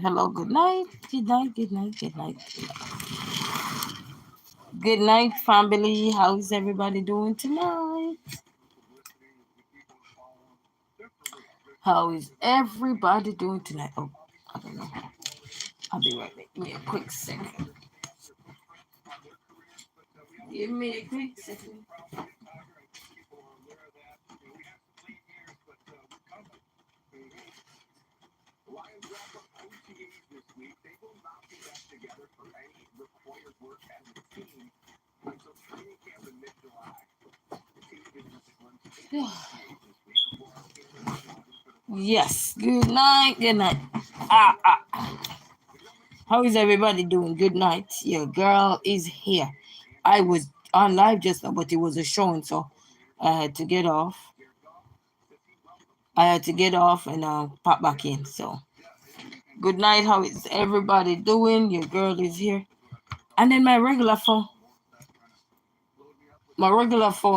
Hello, good night. Good night, good night, good night. Good night, family. How's everybody doing tonight? How is everybody doing tonight? Oh, I don't know. I'll be right back. Give me a quick second. Give me a quick second. Yes. Good night. Good night. Ah. How is everybody doing? Good night. Your girl is here. I was on live just now, but it was a showing, so I had to get off. And pop back in. So, good night. How is everybody doing? Your girl is here. And then my regular phone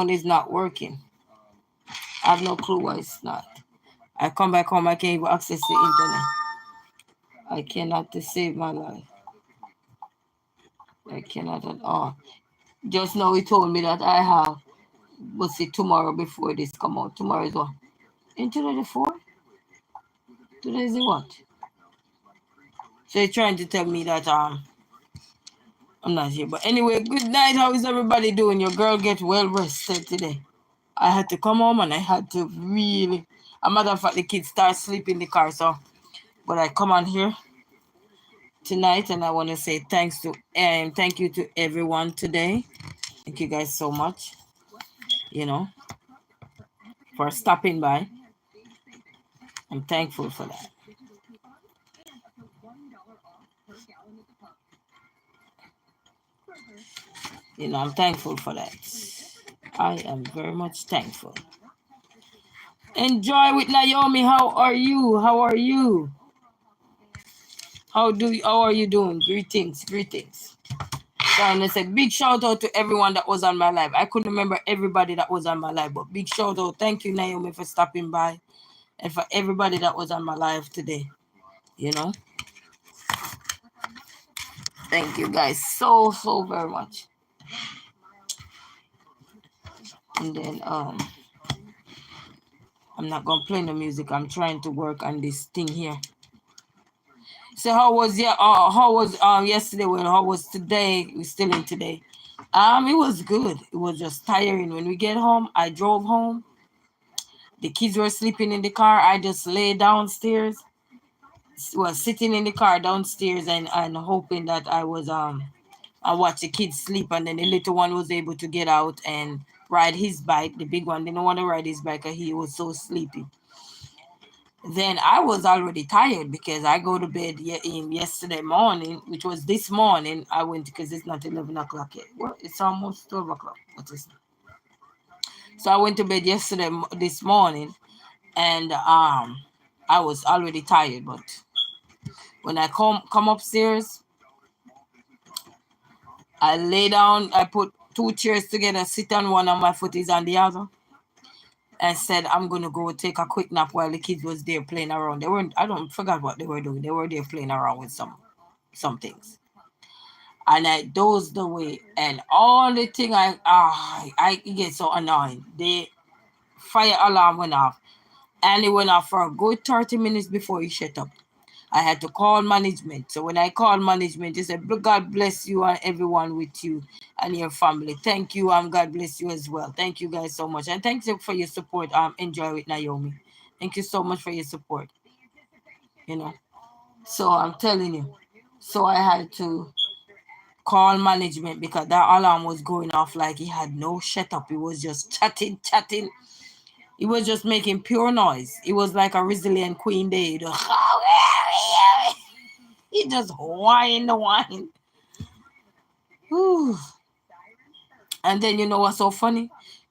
is not working. I have no clue why it's not. I come back home, I can't even access the internet. I cannot to save my life. I cannot at all. Just now he told me that I have, what's it, tomorrow before this come out. Tomorrow is what? Ain't today the 4th? Today is the what? So he's trying to tell me that I'm not here. But anyway, good night. How is everybody doing? Your girl get well rested today. I had to come home and I had to really, a matter of fact, the kids start sleeping in the car. So, but I come on here tonight and I want to say thank you to everyone today. Thank you guys so much, you know, for stopping by. I'm thankful for that. I'm thankful for that. I am very much thankful. Enjoy with Naomi. How are you? How are you? How are you doing? Greetings. So I want to say big shout out to everyone that was on my live. I couldn't remember everybody that was on my live, but big shout out. Thank you, Naomi, for stopping by, and for everybody that was on my live today. You know, thank you guys so very much. And then I'm not gonna play the music. I'm trying to work on this thing here. So how was yesterday? Well, how was today? We're still in today. It was good. It was just tiring. When we get home, I drove home. The kids were sleeping in the car. I just lay downstairs. Was sitting in the car downstairs and hoping that I watch the kids sleep, and then the little one was able to get out and ride his bike. The big one didn't want to ride his bike because he was so sleepy. Then I was already tired because I go to bed yesterday morning, which was this morning. I went because it's not 11 o'clock yet. Well, it's almost 12 o'clock. What is it? So I went to bed this morning, and I was already tired. But when I come upstairs, I lay down. I put two chairs together, sit on one, and my foot is on the other. And said I'm gonna go take a quick nap while the kids was there playing around. They weren't. I don't forgot what they were doing. They were there playing around with some things. And I dozed away. And all the thing I get so annoying. The fire alarm went off, and it went off for a good 30 minutes before it shut up. I had to call management. So when I called management, they said, God bless you and everyone with you and your family. Thank you. God bless you as well. Thank you guys so much. And thanks for your support. Enjoy with Naomi. Thank you so much for your support. You know. So I'm telling you. So I had to call management because that alarm was going off like he had no shut up. He was just chatting. He was just making pure noise. It was like a resilient queen day. He just whine. Whew. And then you know what's so funny?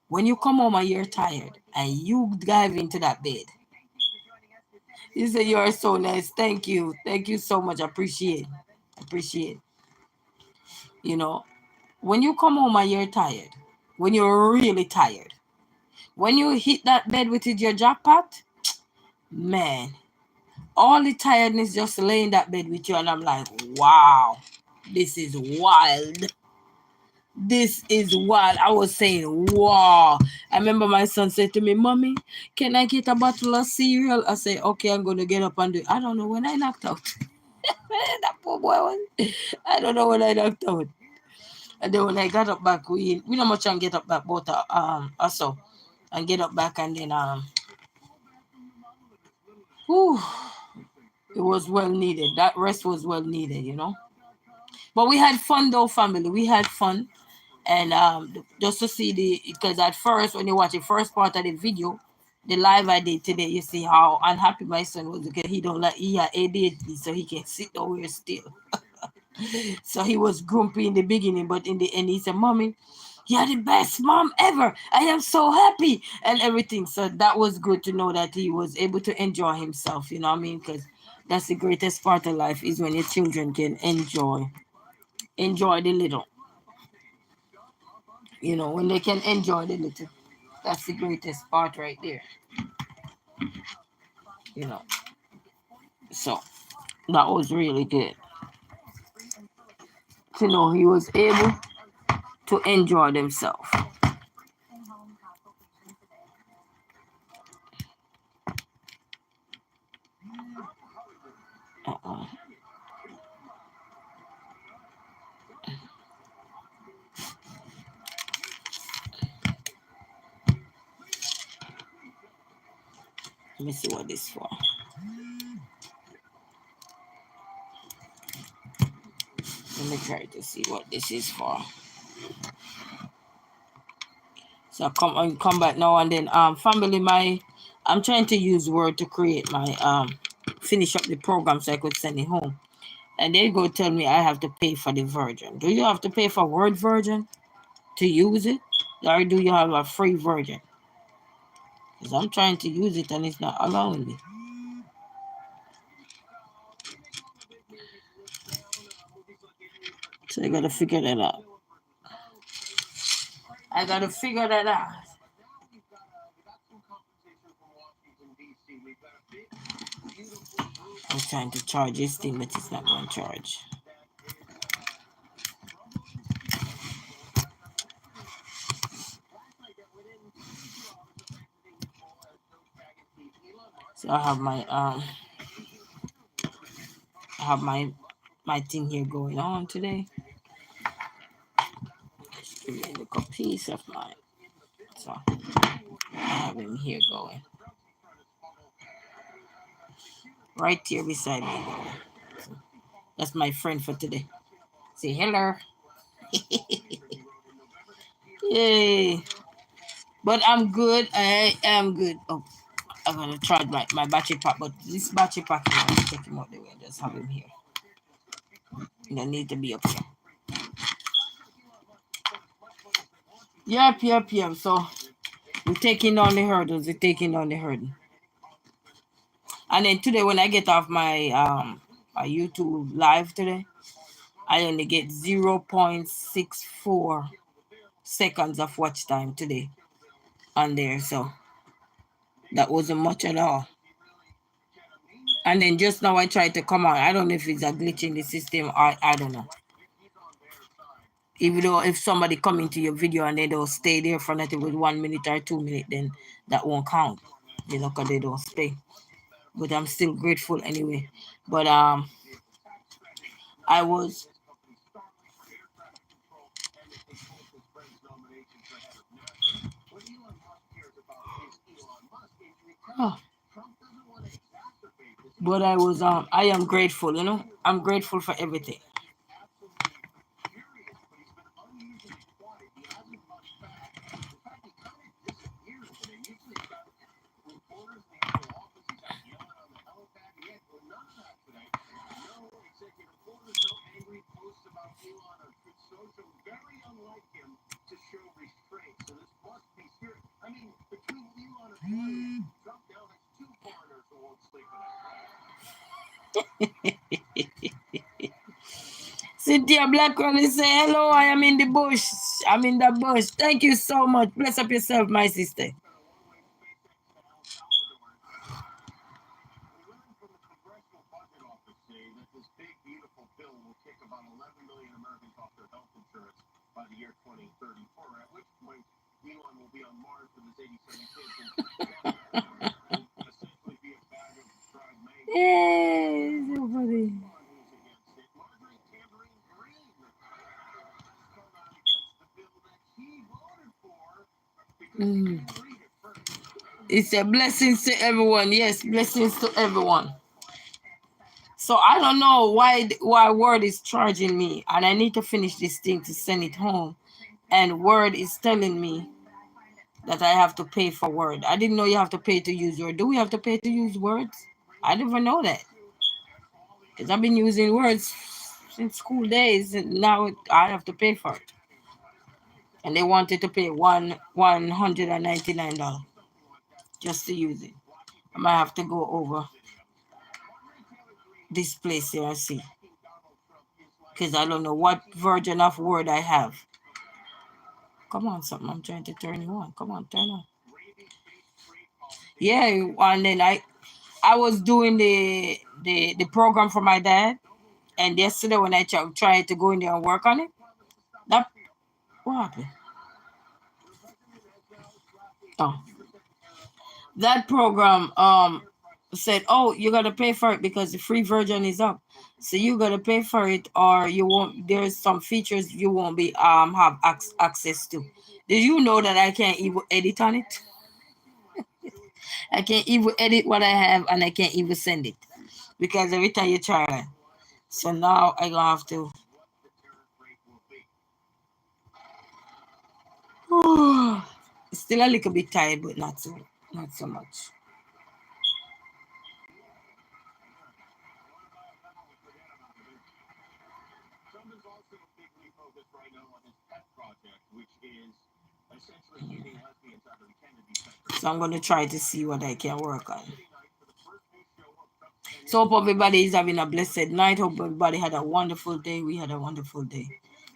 When you come home and you're tired and you dive into that bed, you say you are so nice. Thank you. Thank you so much. Appreciate. You know, when you come home and you're tired, when you're really tired, when you hit that bed with your jackpot, man, all the tiredness just laying in that bed with you, and I'm like, wow, this is wild. This is wild. I was saying, wow. I remember my son said to me, Mommy, can I get a bottle of cereal? I say, okay, I'm going to get up and do it. I don't know when I knocked out. That poor boy was, I don't know when I knocked out. And then when I got up back, we not much and get up back, but also, and get up back, and then whew, it was well needed. That rest was well needed, you know. But we had fun though, family. We had fun. And just to see because at first when you watch the first part of the video, the live I did today, you see how unhappy my son was because he don't like he had ADHD, so he can sit nowhere still. So he was grumpy in the beginning, but in the end he said, Mommy, you're the best mom ever. I am so happy and everything. So that was good to know that he was able to enjoy himself, you know what I mean? Because that's the greatest part of life is when your children can enjoy the little. You know, when they can enjoy the little. That's the greatest part right there. You know. So that was really good. To know he was able to enjoy themselves. Uh-uh. Let me see what this is for. Let me try to see what this is for. So come back now and then. Family, I'm trying to use Word to create my finish up the program so I could send it home. And they go tell me I have to pay for the version. Do you have to pay for Word version to use it? Or do you have a free version? Because I'm trying to use it and it's not allowing me. So I gotta figure that out. I'm trying to charge this thing, but it's not going to charge. So I have my thing here going on today. Just give me a little piece of mine. So I have him here going. Right here beside me. So that's my friend for today. Say hello. Yay. But I'm good. I am good. Oh, I'm gonna charge my battery pack, but this battery pack, I'm take him out the way and just have him here. You don't need to be up here. Yep. So we're taking down the hurdles. We're taking down the hurdle. And then today, when I get off my YouTube live today, I only get 0.64 seconds of watch time today on there. So that wasn't much at all. And then just now I tried to come on. I don't know if it's a glitch in the system or I don't know. Even though if somebody come into your video and they don't stay there for nothing with 1 minute or 2 minutes, then that won't count. You know, because they don't stay. But I'm still grateful anyway. But I was oh, but I am grateful, you know. I'm grateful for everything. Cynthia Blackwell say hello. I am in the bush. I'm in the bush. Thank you so much. Bless up yourself, my sister. Hey, so funny. Mm. It's a blessings to everyone. Yes, blessings to everyone. So I don't know why Word is charging me, and I need to finish this thing to send it home. And Word is telling me that I have to pay for Word. I didn't know you have to pay to use Word. Do we have to pay to use Words? I didn't know that. Because I've been using Words since school days, and now I have to pay for it. And they wanted to pay $199 just to use it. I might have to go over this place here and see. Because I don't know what version of Word I have. Come on, something. I'm trying to turn you on. Come on, turn on. Yeah, and then I was doing the program for my dad, and yesterday when I tried to go in there and work on it, that what happened? Oh, that program said, oh, you gotta pay for it because the free version is up. So you gotta pay for it, or you won't. There's some features you won't be have access to. Did you know that I can't even edit on it? I can't even edit what I have, and I can't even send it because every time you try. So now I gonna have to. Still a little bit tired, but not so much. So I'm gonna try to see what I can work on. So hope everybody is having a blessed night. Hope everybody had a wonderful day. We had a wonderful day.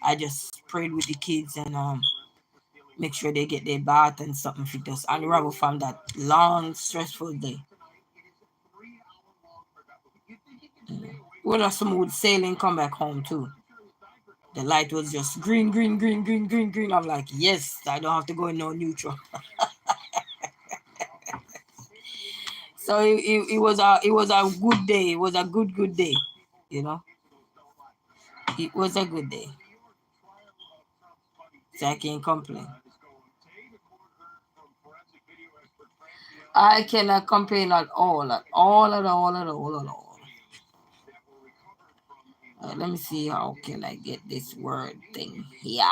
I just prayed with the kids and make sure they get their bath and something fit us unravel from that long, stressful day. Well, a smooth sailing come back home too. The light was just green, green, green, green, green, green. I'm like, yes, I don't have to go in no neutral. So it was a good day. It was a good day. You know, it was a good day. So I can't complain. I cannot complain at all, at all, at all, at all, at all. Let me see how can I get this word thing here.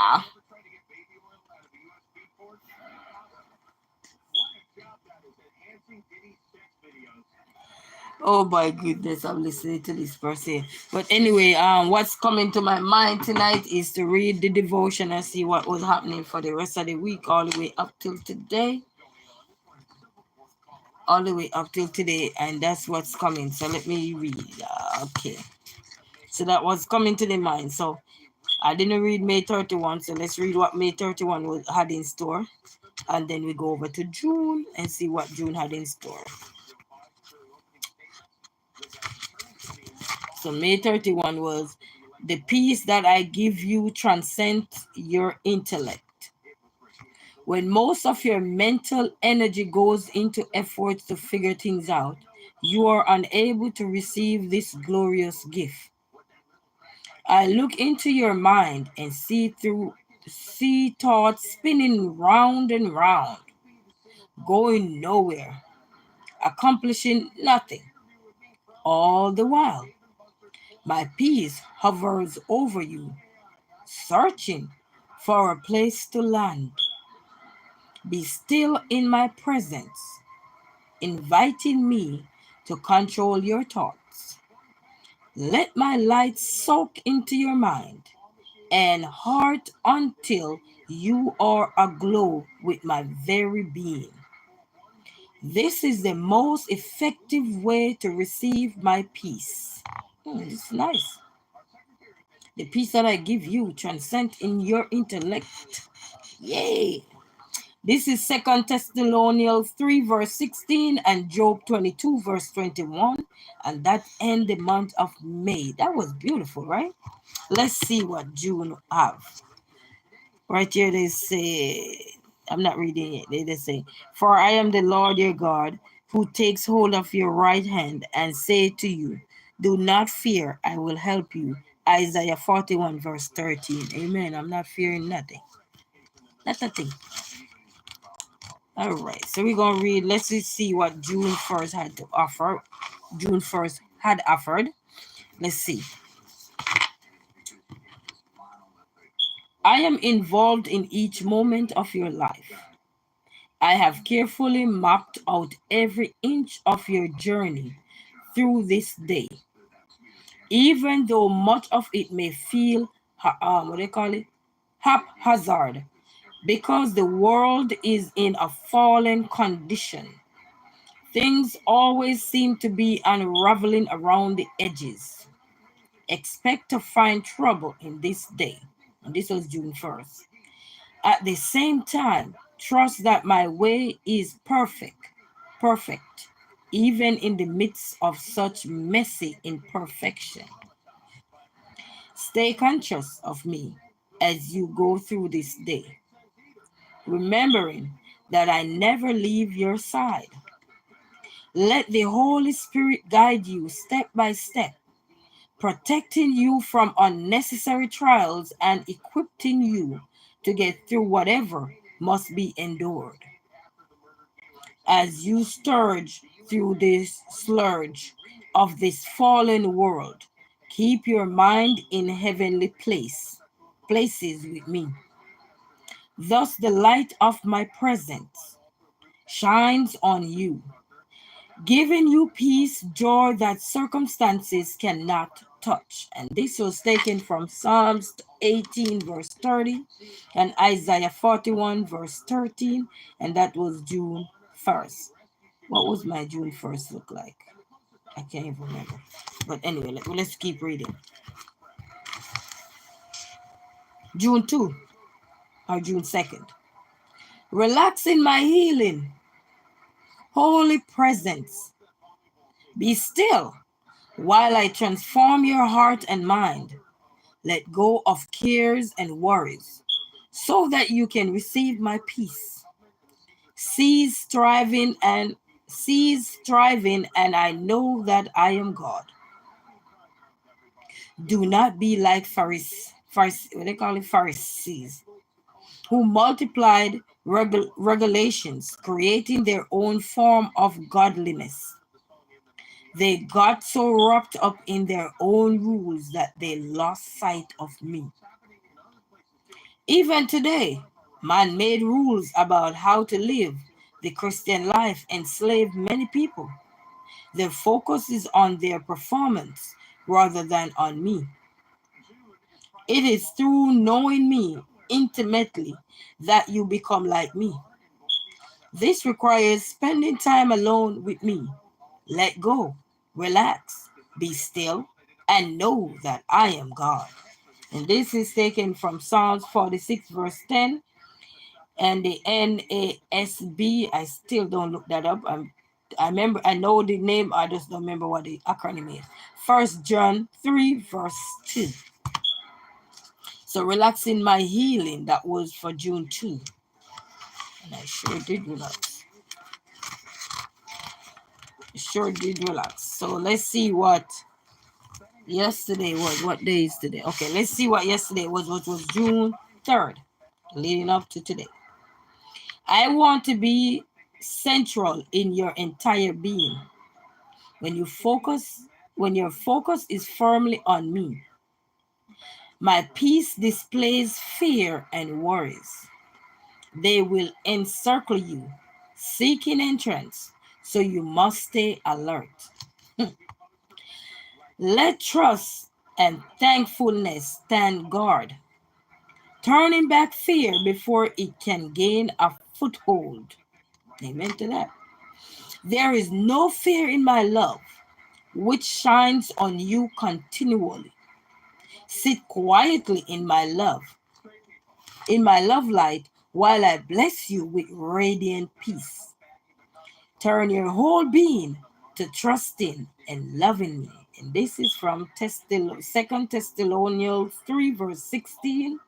Oh my goodness, I'm listening to this person. But anyway, what's coming to my mind tonight is to read the devotion and see what was happening for the rest of the week, all the way up till today. All the way up till today, and that's what's coming. So let me read. Okay. So that was coming to the mind. So I didn't read May 31, so let's read what May 31 had in store. And then we go over to June and see what June had in store. So May 31 was the peace that I give you transcends your intellect. When most of your mental energy goes into efforts to figure things out, you are unable to receive this glorious gift. I look into your mind and see thoughts spinning round and round, going nowhere, accomplishing nothing. All the while, my peace hovers over you, searching for a place to land. Be still in my presence, inviting me to control your thoughts. Let my light soak into your mind and heart until you are aglow with my very being. This is the most effective way to receive my peace. It's nice. The peace that I give you transcends in your intellect. Yay! This is 2 Thessalonians 3 verse 16 and Job 22 verse 21. and that end the month of May. That was beautiful, right? Let's see what June have. Right here they say, I'm not reading it. They say, "For I am the Lord your God, who takes hold of your right hand and say to you, do not fear, I will help you." Isaiah 41 verse 13. Amen. I'm not fearing nothing. Not a thing. All right. So we're going to read. Let's just see what June 1st had to offer. June 1st had offered. Let's see. I am involved in each moment of your life. I have carefully mapped out every inch of your journey through this day, even though much of it may feel what they call it, haphazard, because the world is in a fallen condition. Things always seem to be unraveling around the edges. Expect to find trouble in this day. And this was June 1st. At the same time, trust that my way is perfect, even in the midst of such messy imperfection. Stay conscious of me as you go through this day, remembering that I never leave your side. Let the Holy Spirit guide you step by step, protecting you from unnecessary trials and equipping you to get through whatever must be endured. As you sturge through this sludge of this fallen world, keep your mind in heavenly places with me. Thus the light of my presence shines on you, giving you peace, joy that circumstances cannot touch. And this was taken from Psalms 18, verse 30, and Isaiah 41, verse 13, and that was June 1st. What was my June 1st look like? I can't even remember. But anyway, let's keep reading. June 2 or June 2nd. Relax in my healing. Holy presence. Be still while I transform your heart and mind. Let go of cares and worries so that you can receive my peace. Cease striving, and I know that I am God. Do not be like what they call it, Pharisees, who multiplied regulations, creating their own form of godliness. They got so wrapped up in their own rules that they lost sight of me. Even today, man-made rules about how to live the Christian life enslave many people. Their focus is on their performance rather than on me. It is through knowing me intimately that you become like me. This requires spending time alone with me. Let go, relax, be still, and know that I am God. And this is taken from Psalms 46, verse 10, and the NASB. I still don't look that up. I remember, I know the name, I just don't remember what the acronym is. 1 John 3, verse 2. So relaxing my healing, that was for June 2. And I sure did relax. Sure did relax. So let's see what yesterday was. What day is today? Okay, let's see what yesterday was, which was June 3rd, leading up to today. I want to be central in your entire being. When your focus is firmly on me, my peace displays fear and worries. They will encircle you, seeking entrance, so you must stay alert. Let trust and thankfulness stand guard, turning back fear before it can gain a foothold. Amen to that. There is no fear in my love, which shines on you continually. Sit quietly in my love light, while I bless you with radiant peace. Turn your whole being to trusting and loving me. And this is from 2 Thessalonians 3 verse 16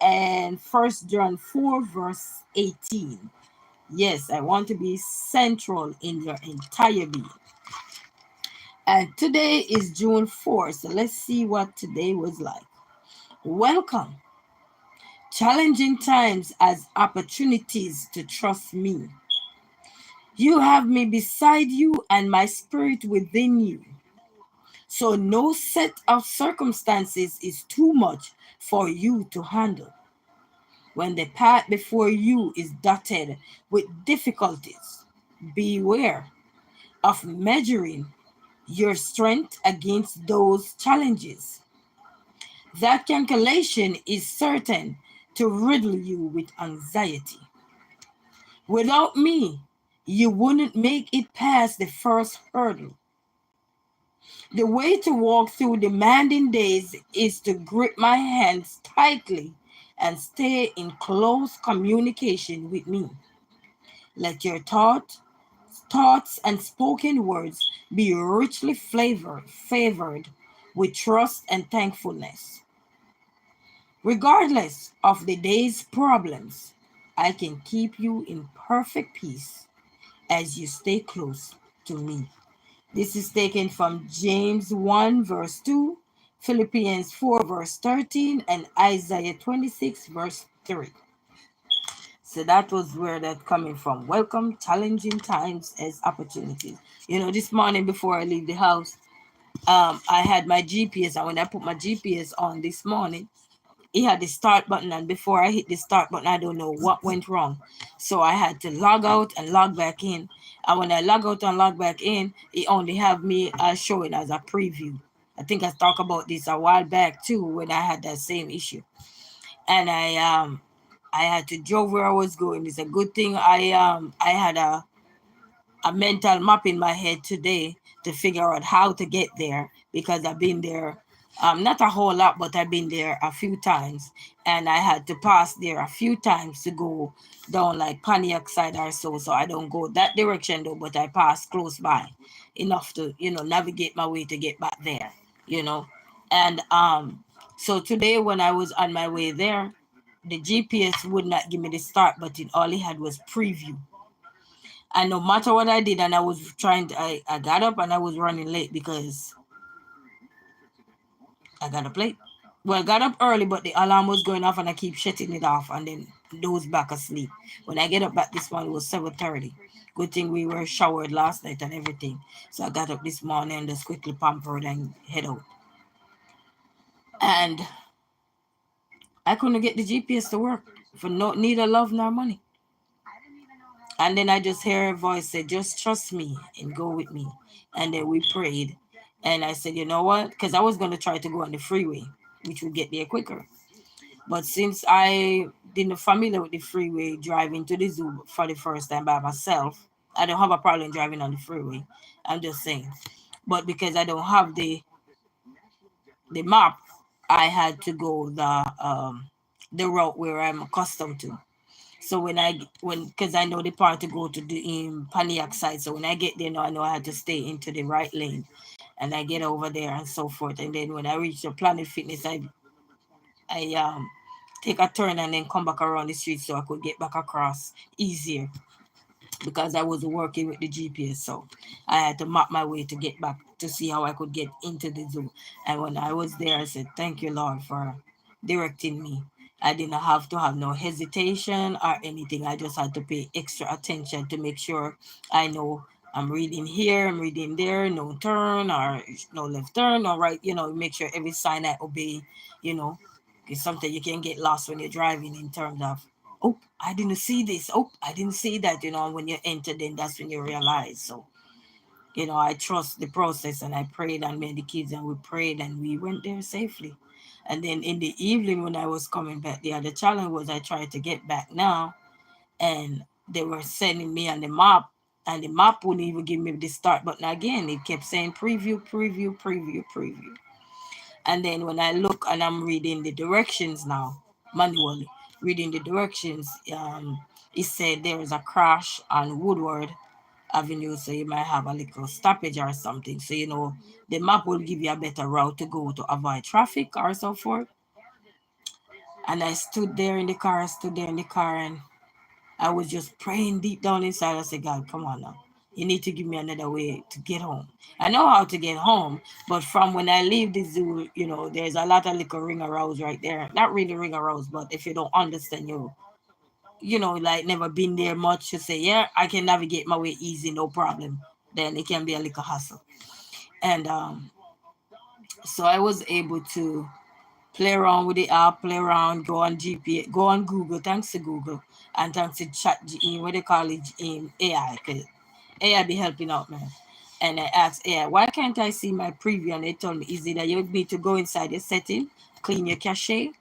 and 1 John 4 verse 18. Yes, I want to be central in your entire being. And today is June 4th, so let's see what today was like. Welcome. Challenging times as opportunities to trust me. You have me beside you and my spirit within you. So no set of circumstances is too much for you to handle. When the path before you is dotted with difficulties, beware of measuring your strength against those challenges. That calculation is certain to riddle you with anxiety. Without me, you wouldn't make it past the first hurdle. The way to walk through demanding days is to grip my hands tightly and stay in close communication with me. Let your thoughts and spoken words be richly favored with trust and thankfulness. Regardless of the day's problems, I can keep you in perfect peace as you stay close to me. This is taken from James 1 verse 2, Philippians 4 verse 13, and Isaiah 26 verse 3. So that was where that coming from. Welcome challenging times as opportunities. You know, this morning before I leave the house, I had my GPS, and when I put my GPS on this morning, it had the start button, and before I hit the start button, I don't know what went wrong. So I had to log out and log back in. And when I log out and log back in, it only have me showing as a preview. I think I talked about this a while back too when I had that same issue. And I had to drove where I was going. It's a good thing I had a mental map in my head today to figure out how to get there, because I've been there, not a whole lot, but I've been there a few times, and I had to pass there a few times to go down like Pontiac side or so. So I don't go that direction though, but I pass close by enough to, navigate my way to get back there, you know. And so today when I was on my way there, the GPS would not give me the start button. All it had was preview. And no matter what I did, and I was I got up and I was running late because I got up late. Well, I got up early, but the alarm was going off and I keep shutting it off and then dozed back asleep. When I get up back this morning, it was 7:30. Good thing we were showered last night and everything. So I got up this morning and just quickly pampered and head out. And I couldn't get the GPS to work for neither love nor money. And then I just hear a voice say, just trust me and go with me. And then we prayed. And I said, you know what? Because I was going to try to go on the freeway, which would get there quicker. But since I didn't familiar with the freeway driving to the zoo for the first time by myself, I don't have a problem driving on the freeway. I'm just saying. But because I don't have the map, I had to go the route where I'm accustomed to. So because I know the part to go to the Pontiac side, so when I get there now, I know I had to stay into the right lane, and I get over there and so forth. And then when I reach the Planet Fitness, I take a turn and then come back around the street so I could get back across easier, because I was working with the GPS. So I had to map my way to get back to see how I could get into the zoo. And when I was there, I said, thank you, Lord, for directing me. I didn't have to have no hesitation or anything. I just had to pay extra attention to make sure I know I'm reading here, I'm reading there, no turn or no left turn, or right, make sure every sign I obey, because sometimes you can get lost when you're driving in terms of, oh, I didn't see this. Oh, I didn't see that. When you enter, then that's when you realize. So, I trust the process, and I prayed and made the kids, and we prayed and we went there safely. And then in the evening when I was coming back, the other challenge was I tried to get back now, and they were sending me on the map, and the map wouldn't even give me the start button again. It kept saying preview, preview, preview, preview. And then when I look and I'm reading the directions now, manually reading the directions, it said there is a crash on Woodward avenue, so you might have a little stoppage or something. So the map will give you a better route to go to avoid traffic or so forth. And I stood there in the car, and I was just praying deep down inside. I said, God, come on now. You need to give me another way to get home. I know how to get home, but from when I leave the zoo, there's a lot of little ring roads right there. Not really ring roads, but if you don't understand, like never been there much, to say, yeah, I can navigate my way easy, no problem. Then it can be a little hassle. And so I was able to play around with the app, play around, go on GPS, go on Google, thanks to Google, and thanks to Chat what they call it, AI, because AI be helping out now. And I asked AI, why can't I see my preview? And they told me, is it that you need to go inside your setting, clean your cache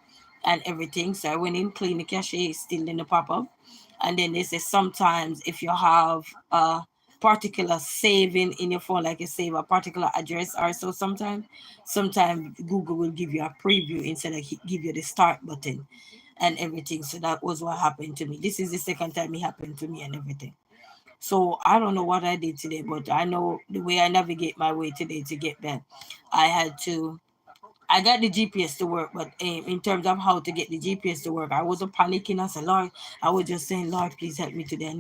and everything. So I went in, clean the cache, it's still in the pop-up. And then they say sometimes if you have a particular saving in your phone, like you save a particular address or so, sometimes Google will give you a preview instead of give you the start button and everything. So that was what happened to me. This is the second time it happened to me and everything. So I don't know what I did today, but I know the way I navigate my way today to get back. I got the GPS to work, but in terms of how to get the GPS to work, I wasn't panicking. I said, Lord, I was just saying, Lord, please help me today.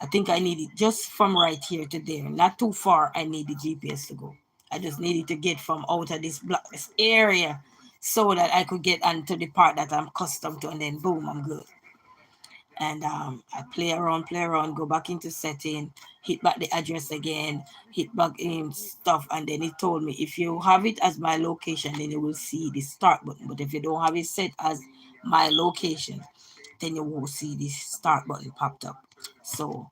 I think I need it just from right here to there, not too far. I need the GPS to go. I just needed to get from out of this area so that I could get onto the part that I'm accustomed to, and then boom, I'm good. And I play around, go back into setting, hit back the address again, hit back in stuff, and then it told me if you have it as my location, then you will see the start button. But if you don't have it set as my location, then you won't see the start button popped up. So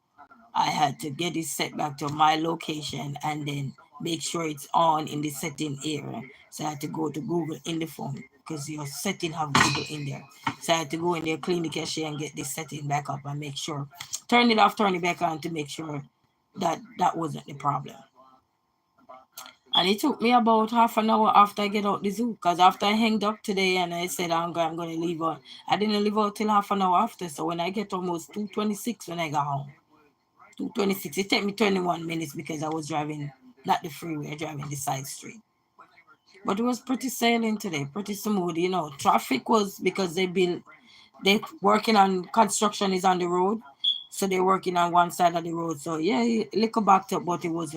I had to get it set back to my location and then make sure it's on in the setting area. So I had to go to Google in the phone because your setting have Google in there. So I had to go in there, clean the cache and get the setting back up and make sure, turn it off, turn it back on to make sure that wasn't the problem. And it took me about half an hour after I get out the zoo, because after I hanged up today and I said I'm going to leave out, I didn't leave out till half an hour after. So when I get almost 2:26 when I got home. 2:26. It took me 21 minutes because I was driving not the freeway, driving the side street. But it was pretty sailing today, pretty smooth. Traffic was because they working on construction is on the road, so they're working on one side of the road. So yeah, a little backed up, but it was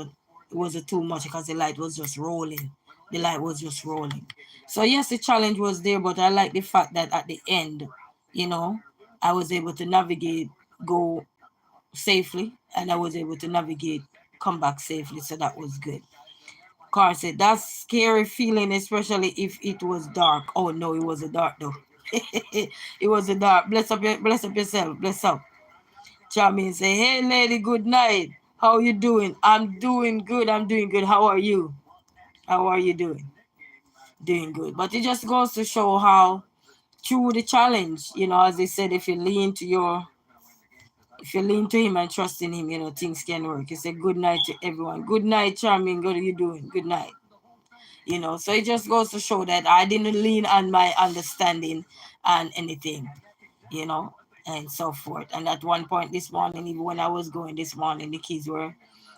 too much because the light was just rolling. The light was just rolling. So yes, the challenge was there, but I like the fact that at the end, you know, I was able to navigate, go safely, and I was able to navigate, come back safely. So that was good. Carl said that's scary feeling, especially if it was dark. Oh no, it was a dark though. It was a dark. Bless up yourself. Bless up. Charmin say, hey lady, good night. How you doing? I'm doing good. I'm doing good. How are you? How are you doing? Doing good. But it just goes to show how through the challenge, as they said, if you lean to him and trust in him, things can work. He said, good night to everyone. Good night, Charming. What are you doing? Good night. So it just goes to show that I didn't lean on my understanding and anything, you know, and so forth. And at one point this morning, even when I was going this morning, the kids were,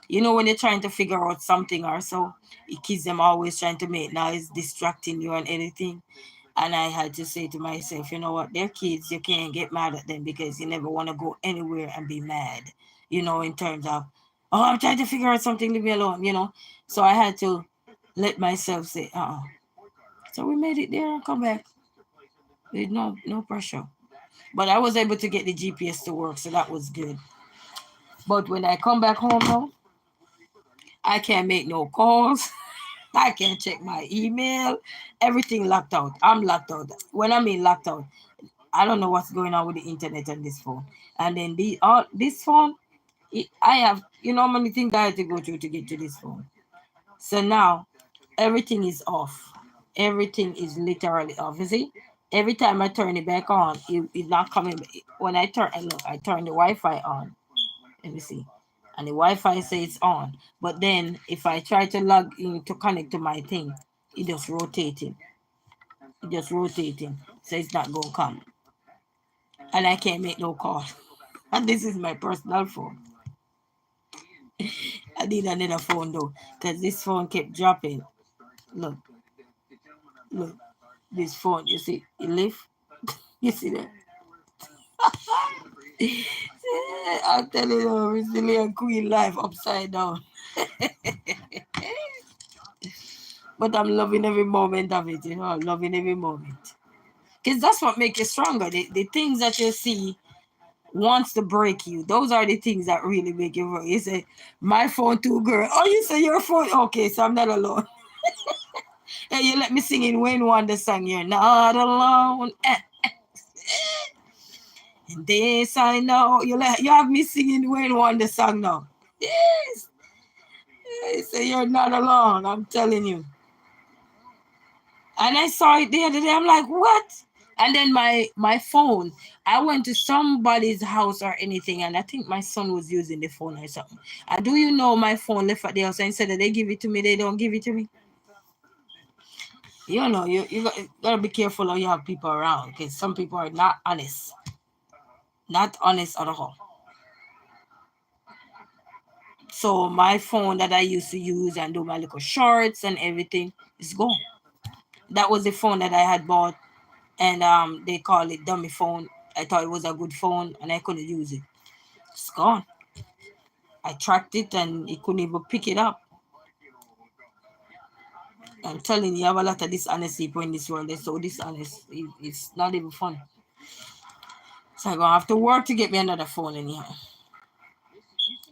when you're trying to figure out something or so, the kids, them always trying to make noise, distracting you and anything. And I had to say to myself, you know what, they're kids, you can't get mad at them because you never want to go anywhere and be mad, in terms of, oh, I'm trying to figure out something, leave me alone. So I had to let myself say, So we made it there and come back with no pressure. But I was able to get the GPS to work, so that was good. But when I come back home now, I can't make no calls. I can't check my email. Everything locked out. I'm locked out. When I mean locked out, I don't know what's going on with the internet on this phone. And then this phone, I have, many things I had to go through to get to this phone. So now everything is off. Everything is literally off. You see, every time I turn it back on, it's not coming. When I turn the Wi-Fi on. Let me see. And the Wi-Fi says it's on. But then if I try to log in to connect to my thing, it just rotating. It just rotating. So it's not gonna come. And I can't make no call. And this is my personal phone. I need another phone though, because this phone kept dropping. Look, look, this phone, you see, it lift. You see that? I'm telling you, resilient queen life upside down. But I'm loving every moment of it, you know, I'm loving every moment. Because that's what makes you stronger. The things that you see wants to break you. Those are the things that really make you grow. You say, my phone too, girl. Oh, you say your phone? Okay, so I'm not alone. Hey, you let me sing in Wayne Wonder song. You're not alone. And this I know. You have me singing Wayne Wonder song now. Yes. You say you're not alone. I'm telling you. And I saw it the other day. I'm like, what? And then my phone, I went to somebody's house or anything, and I think my son was using the phone or something. And do you know my phone left at the house, and instead of they give it to me, they don't give it to me? You know, you gotta be careful how you have people around, because some people are not honest. Not honest at all. So my phone that I used to use and do my little shorts and everything is gone. That was the phone that I had bought, and they call it dummy phone. I thought it was a good phone, and I couldn't use it. It's gone. I tracked it, and it couldn't even pick it up. I'm telling you, I have a lot of dishonest people in this world. They're so dishonest. It's not even fun. So I'm gonna have to work to get me another phone anyhow.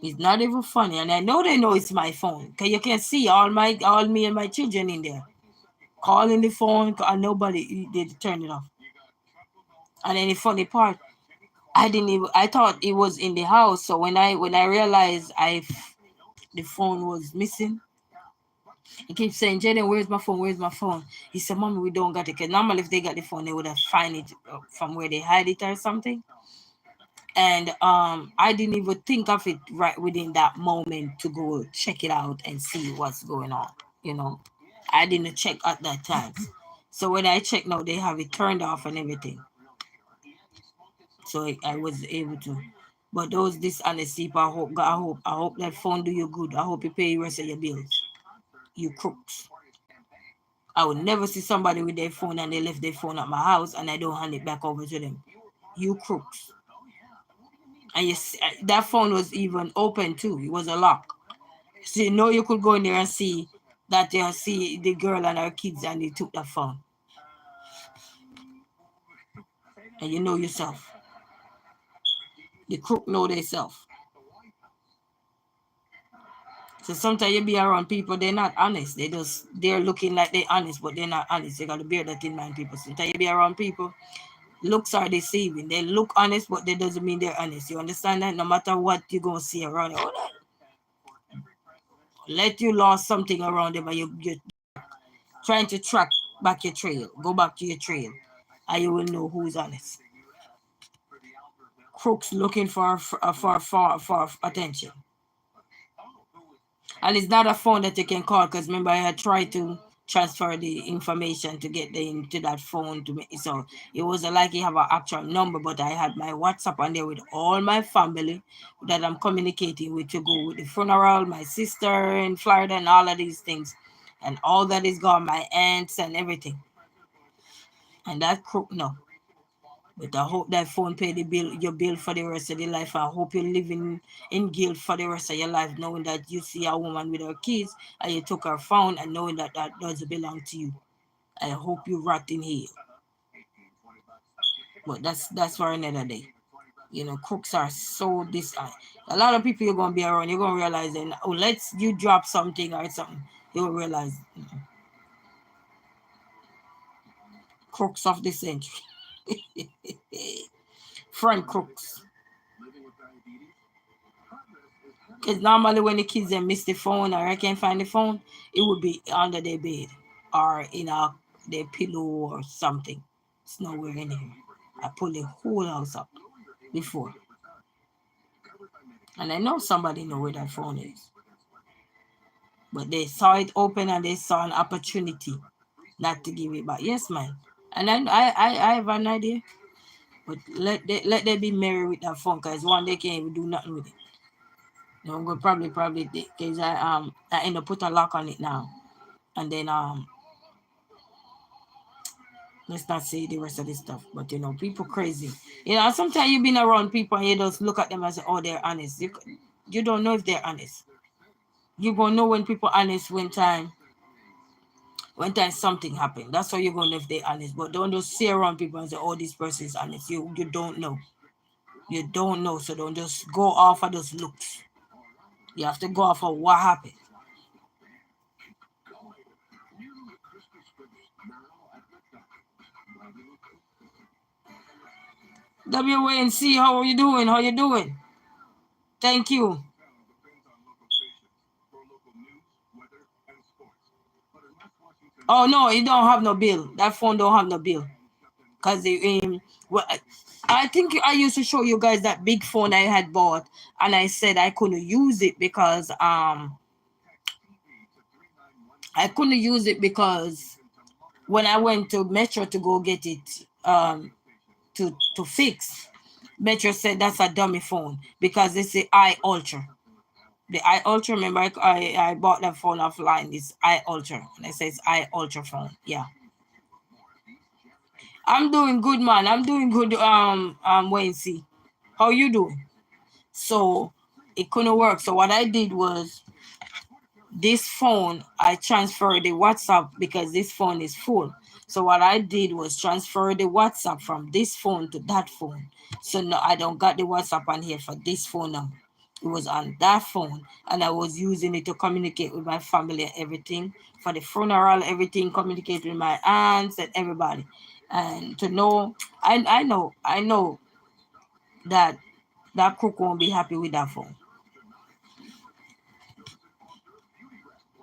It's not even funny, and I know they know it's my phone, cause you can see all me and my children in there calling the phone, and nobody they turn it off. And then the funny part, I didn't even. I thought it was in the house. So when I realized the phone was missing, he keeps saying, Jaden, where's my phone? Where's my phone? He said, Mommy, we don't got it. Because normally if they got the phone, they would have find it from where they hide it or something. And I didn't even think of it right within that moment to go check it out and see what's going on. You know, I didn't check at that time. So when I checked now, they have it turned off and everything. So I was able to. But those dishonest people, I hope that phone do you good. I hope you pay the rest of your bills. You crooks. I would never see somebody with their phone and they left their phone at my house and I don't hand it back over to them. You crooks. And that phone was even open too. It was a lock. So you know you could go in there and see that they see the girl and her kids and they took that phone. And you know yourself. The crook know themselves. So sometimes you be around people, they're not honest. They're looking like they're honest, but they're not honest. They gotta bear that in mind, people. Sometimes you be around people, looks are deceiving. They look honest, but that doesn't mean they're honest. You understand that? No matter what you're gonna see around it, let you lost something around them and you're trying to track back your trail. Go back to your trail, and you will know who's honest. Crooks looking for attention. And it's not a phone that you can call because remember I had tried to transfer the information to get into that phone to me. So it wasn't like you have an actual number, but I had my WhatsApp on there with all my family that I'm communicating with to go with the funeral, my sister in Florida and all of these things. And all that is gone, my aunts and everything. And that crook no. But I hope that phone pay your bill for the rest of your life. I hope you're living in guilt for the rest of your life, knowing that you see a woman with her kids and you took her phone and knowing that that doesn't belong to you. I hope you rot in hell. But that's for another day. You know, crooks are so this. A lot of people you're gonna be around. You're gonna realize that let's you drop something or something. You'll realize crooks of the century, front crooks. Because normally when the kids they miss the phone or I can't find the phone, it would be under their bed or in their pillow or something. It's nowhere in here. I pulled the whole house up before. And I know somebody know where that phone is. But they saw it open and they saw an opportunity not to give it back. Yes, man. And I have an idea. But let they be merry with that phone because one they can't even do nothing with it. No, I'm gonna probably because I end up put a lock on it now, and then let's not say the rest of this stuff. But people crazy. Sometimes you've been around people and you just look at them and say, oh, they're honest. You don't know if they're honest. You gonna know when people honest when time something happened. That's how you're gonna know if they're honest. But don't just see around people and say, oh, this person is honest. You don't know. You don't know. So don't just go off of those looks. You have to go off of what happened. WNC, how are you doing? How you doing? Thank you. Oh no, it don't have no bill. That phone don't have no bill. Cause well, I think I used to show you guys that big phone I had bought, and I said I couldn't use it because when I went to Metro to go get it to fix, Metro said that's a dummy phone because it's the I Ultra. The I Ultra, remember I bought that phone offline. It's I Ultra, and I said it's I Ultra phone. Yeah. I'm doing good, man. I'm doing good. Wayne C. How you doing? So it couldn't work. So what I did was this phone, I transferred the WhatsApp because this phone is full. So what I did was transfer the WhatsApp from this phone to that phone. So no, I don't got the WhatsApp on here for this phone now. It was on that phone, and I was using it to communicate with my family and everything for the funeral, everything, communicate with my aunts and everybody, and to know, I know that that cook won't be happy with that phone.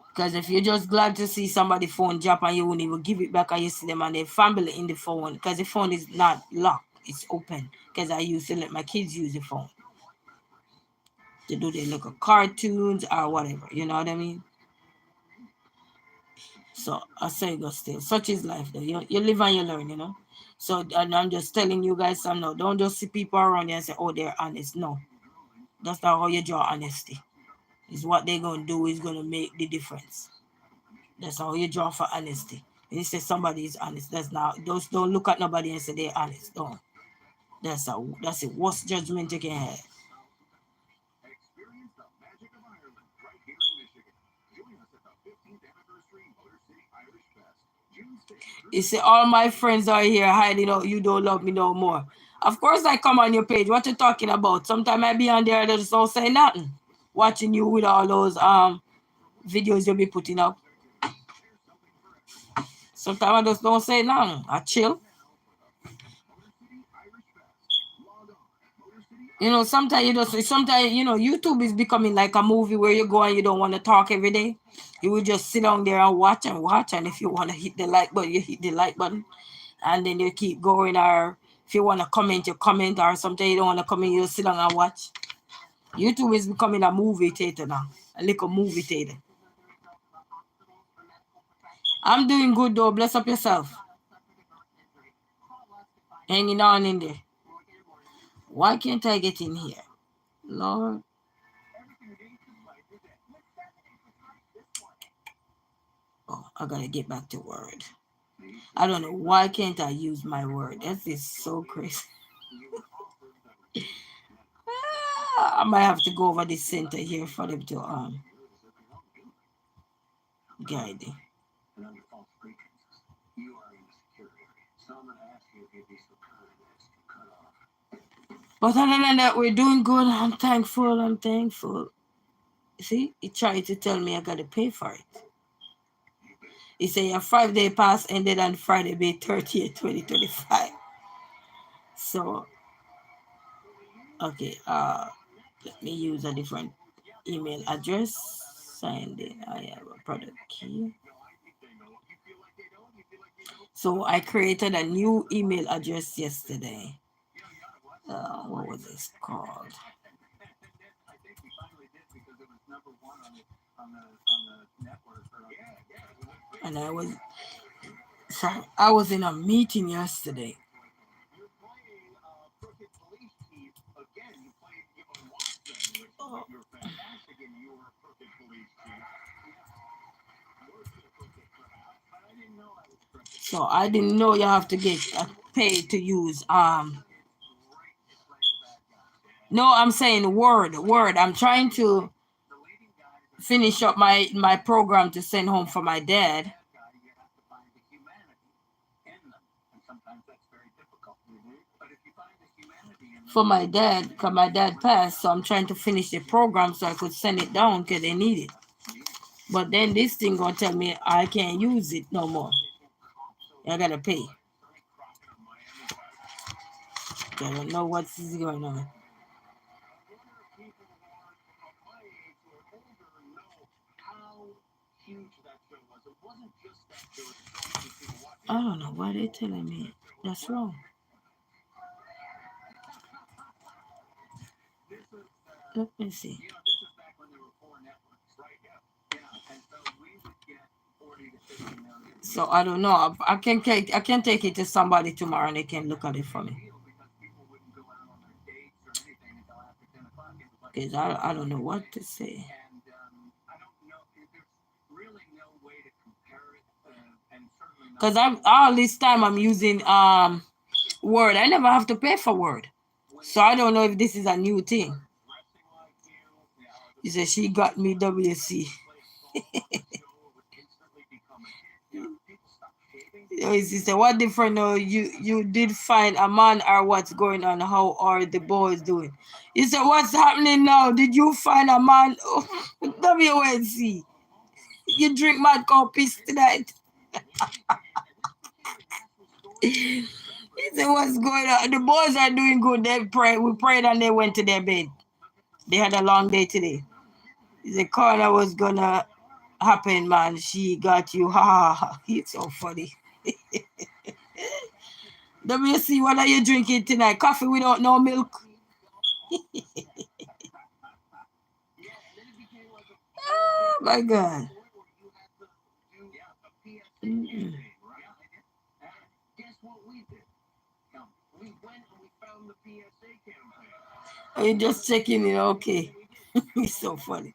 Because if you're just glad to see somebody phone drop and you won't even give it back and you see them and their family in the phone, because the phone is not locked, it's open. Because I used to let my kids use the phone to do their little cartoons or whatever, you know what I mean? So I say go still. Such is life though. You live and you learn. So and I'm just telling you guys some no. Don't just see people around you and say, oh, they're honest. No. That's not how you draw honesty. Is what they're gonna do is gonna make the difference. That's how you draw for honesty. When you say somebody is honest, that's not those don't look at nobody and say they're honest. Don't. That's the worst judgment you can have. You say all my friends are here hiding out, you don't love me no more. Of course I come on your page. What you talking about? Sometimes I be on there and just don't say nothing. Watching you with all those videos you be putting up. Sometimes I just don't say nothing. I chill. Sometimes YouTube is becoming like a movie where you go and you don't want to talk every day. You will just sit down there and watch and watch, and if you want to hit the like button, you hit the like button, and then you keep going. Or if you want to comment, you comment, or sometimes you don't want to comment, you sit down and watch. YouTube is becoming a movie theater now, a little movie theater. I'm doing good though. Bless up yourself. Hanging on in there. Why can't I get in here? Lord. Oh, I gotta get back to Word. I don't know. Why can't I use my Word? That is so crazy. I might have to go over the center here for them to guide it. But other than that, we're doing good. I'm thankful. I'm thankful. See, he tried to tell me I gotta pay for it. He said your 5-day pass ended on Friday, May 30th, 2025. So, okay, let me use a different email address. Signed in. I have a product key. So I created a new email address yesterday. What was this called? And I was in a meeting yesterday. So I didn't know you have to get paid to use No, I'm saying Word. I'm trying to finish up my program to send home for my dad. For my dad, because my dad passed, so I'm trying to finish the program so I could send it down because they need it. But then this thing gonna tell me I can't use it no more. I gotta pay. I don't know what's going on. I don't know why they're telling me that's wrong. Let me see. So I don't know. I can take it to somebody tomorrow and they can look at it for me. Because I don't know what to say. Because I'm all this time I'm using Word. I never have to pay for Word. So I don't know if this is a new thing. He said she got me WC. He said, what different you did find a man or what's going on? How are the boys doing? He said, what's happening now? Did you find a man? WNC. You drink mad copies tonight. He said, what's going on? The boys are doing good. They pray. We prayed and they went to their bed. They had a long day today. The corner was gonna happen, man. She got you. Ha ha ha. It's so funny. WC, what are you drinking tonight? Coffee without no milk? Oh my God. Mm-mm. Are you just checking it? Okay. It's so funny.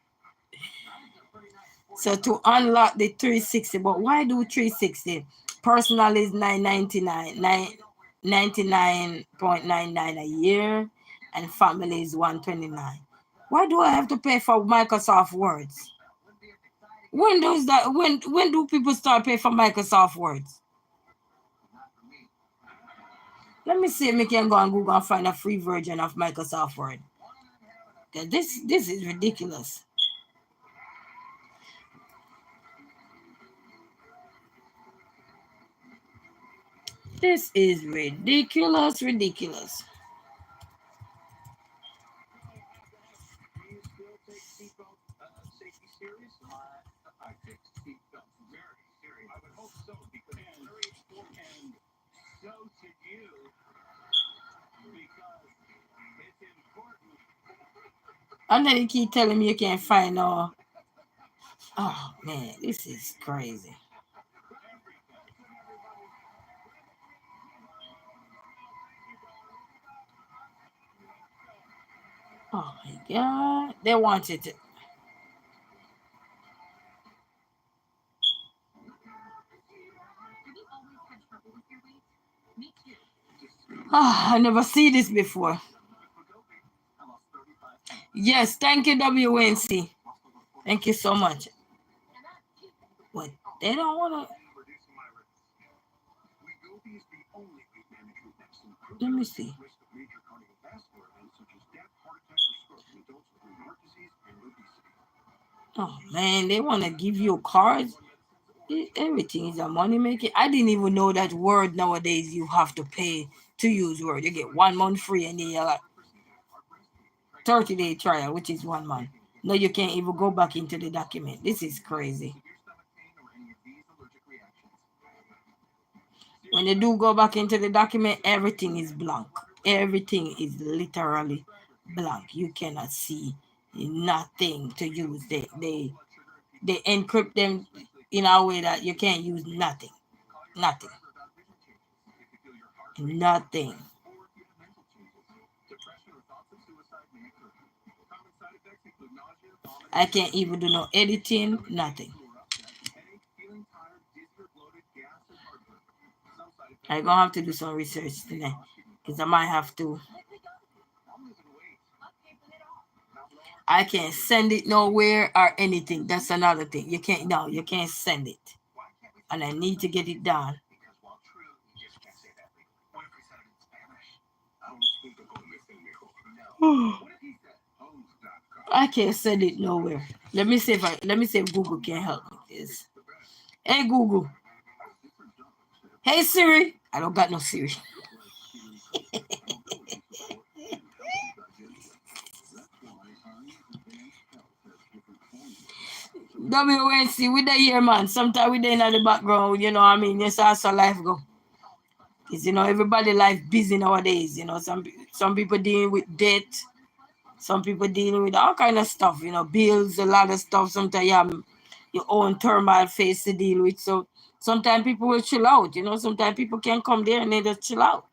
So to unlock the 360, but why do 360? Personal is $9.99, 99.99 a year, and family is $129. Why do I have to pay for Microsoft Words? When does that? When do people start paying for Microsoft Words? Let me see if we can go on Google and find a free version of Microsoft Word. This is ridiculous. This is ridiculous. And then you keep telling me you can't find no. Oh man, this is crazy. Oh my God, they wanted to. Oh, I never see this before. Yes, thank you, WNC. Thank you so much. What they don't want to. Let me see. Oh man, they want to give you cards. Everything is a money making. I didn't even know that Word nowadays you have to pay to use Word. You get 1 month free and then you got 30-day trial, which is 1 month. No, you can't even go back into the document. This is crazy. When you do go back into the document, everything is blank. Everything is literally blank. You cannot see nothing to use. They encrypt them in a way that you can't use nothing. Nothing. Nothing. I can't even do no editing, nothing. I'm gonna have to do some research today because I might have to. I can't send it nowhere or anything. That's another thing. You can't, no, you can't send it. And I need to get it done. I can't send it nowhere. Let me see if Google can help me. Is hey Google. Hey Siri. I don't got no Siri. WNC with the year man. Sometimes we there in the background, you know what I mean? Yes, that's how life go. Cause everybody life busy nowadays. Some people dealing with debt, some people dealing with all kind of stuff, bills, a lot of stuff. Sometimes you have your own turmoil face to deal with. So sometimes people will chill out, sometimes people can come there and they just chill out.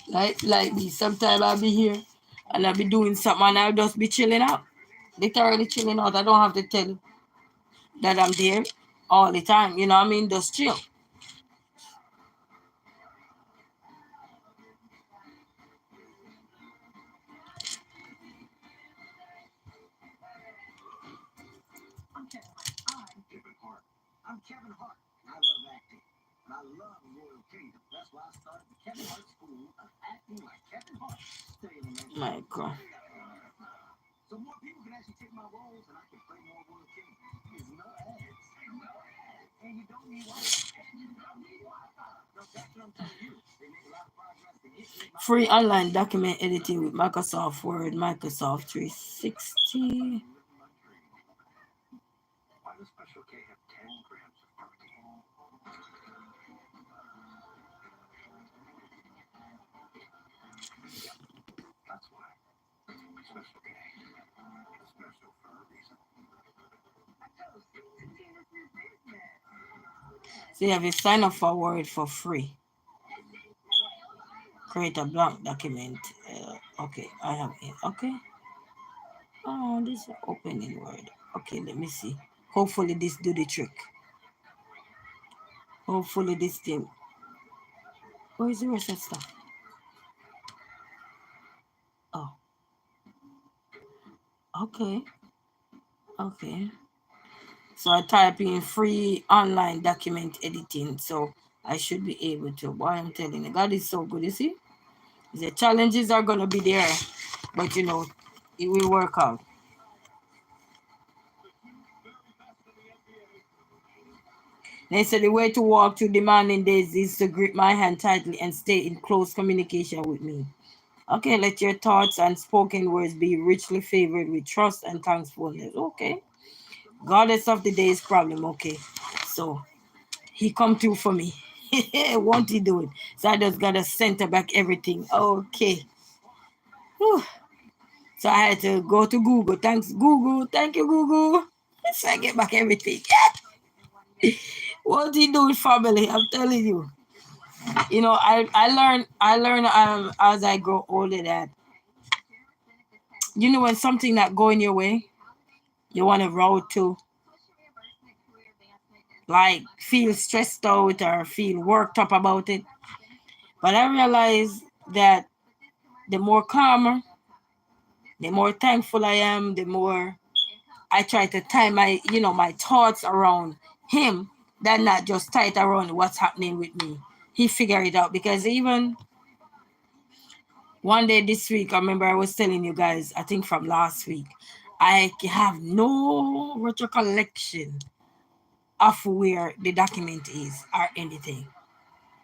Like me. Sometimes I'll be here and I'll be doing something and I'll just be chilling out. Literally chilling out. I don't have to tell you that I'm there all the time. You know what I mean? Just chill. I'm Kevin Hart. I love acting. And I love Royal Kingdom. That's why I started the Kevin Hart School of Acting like Kevin Hart. My God. So more people can actually take my roles and I can play more Royal Kingdom. There's no ads. No ads. And you don't need Wi-Fi. No, that's what I'm telling you. They make a lot of progress. Free online document editing with Microsoft Word, Microsoft 360. Why does Special K have 10 grams of protein? That's why. Special K. Special for a reason. So you have to sign up for Word for free. Create a blank document. Okay, I have it. Okay. Oh, this is open in Word. Okay, let me see. Hopefully this do the trick. Hopefully this thing. Where is the rest of stuff? Oh. Okay. Okay. So I type in free online document editing. So I should be able to. Boy, I'm telling you, God is so good. You see? The challenges are gonna be there, but it will work out. They said the way to walk through demanding days is to grip my hand tightly and stay in close communication with me. Okay, let your thoughts and spoken words be richly favored with trust and thankfulness. Okay. Goddess of the day's problem. Okay. So he come through for me. Won't he do it? So I just gotta center back everything. Okay. Whew. So I had to go to Google. Thanks, Google. Thank you, Google. So I get back everything. What he do with family? I'm telling you. I learn as I grow older that when something not going your way, you want to road to like feel stressed out or feel worked up about it. But I realize that the more calmer, the more thankful I am, the more I try to tie my thoughts around him, that not just tight around what's happening with me. He figured it out because even one day this week, I remember I was telling you guys, I think from last week, I have no recollection of where the document is or anything.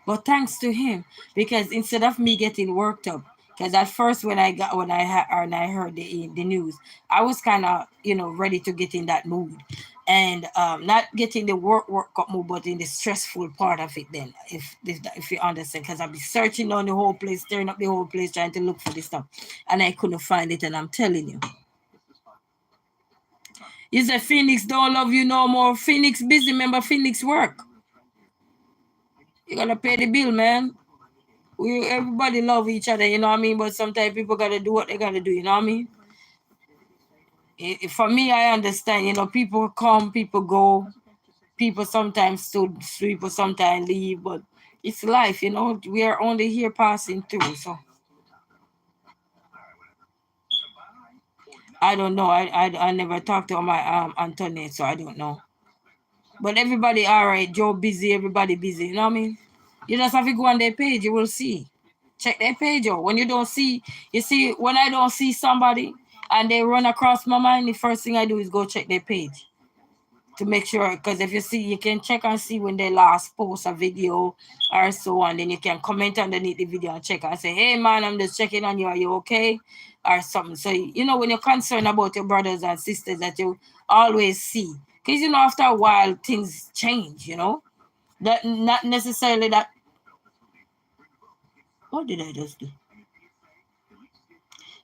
But thanks to him, because instead of me getting worked up, because at first when I heard the news, I was kind of ready to get in that mood, and not getting the work up mood, but in the stressful part of it. Then, if you understand, because I've been searching on the whole place, stirring up the whole place, trying to look for this stuff, and I couldn't find it. And I'm telling you, you said Phoenix don't love you no more. Phoenix busy. Remember Phoenix work. You gotta pay the bill, man. everybody love each other, you know what I mean? But sometimes people gotta do what they gotta do, you know what I mean? For me, I understand, you know, people come, people go, people sometimes still sleep or sometimes leave, but it's life, you know. We are only here passing through, so I don't know. I never talked to my Antoinette, so I don't know. But everybody all right. Joe busy, everybody busy. You know what I mean? You just have to go on their page, you will see. Check their page out. When you don't see, you see, when I don't see somebody and they run across my mind, the first thing I do is go check their page to make sure, because if you see, you can check and see when they last post a video or so, and then you can comment underneath the video and check and say, hey man, I'm just checking on you, are you okay, or something. So you know, when you're concerned about your brothers and sisters, that you always see, because you know, after a while things change, you know, that not necessarily that. What did I just do?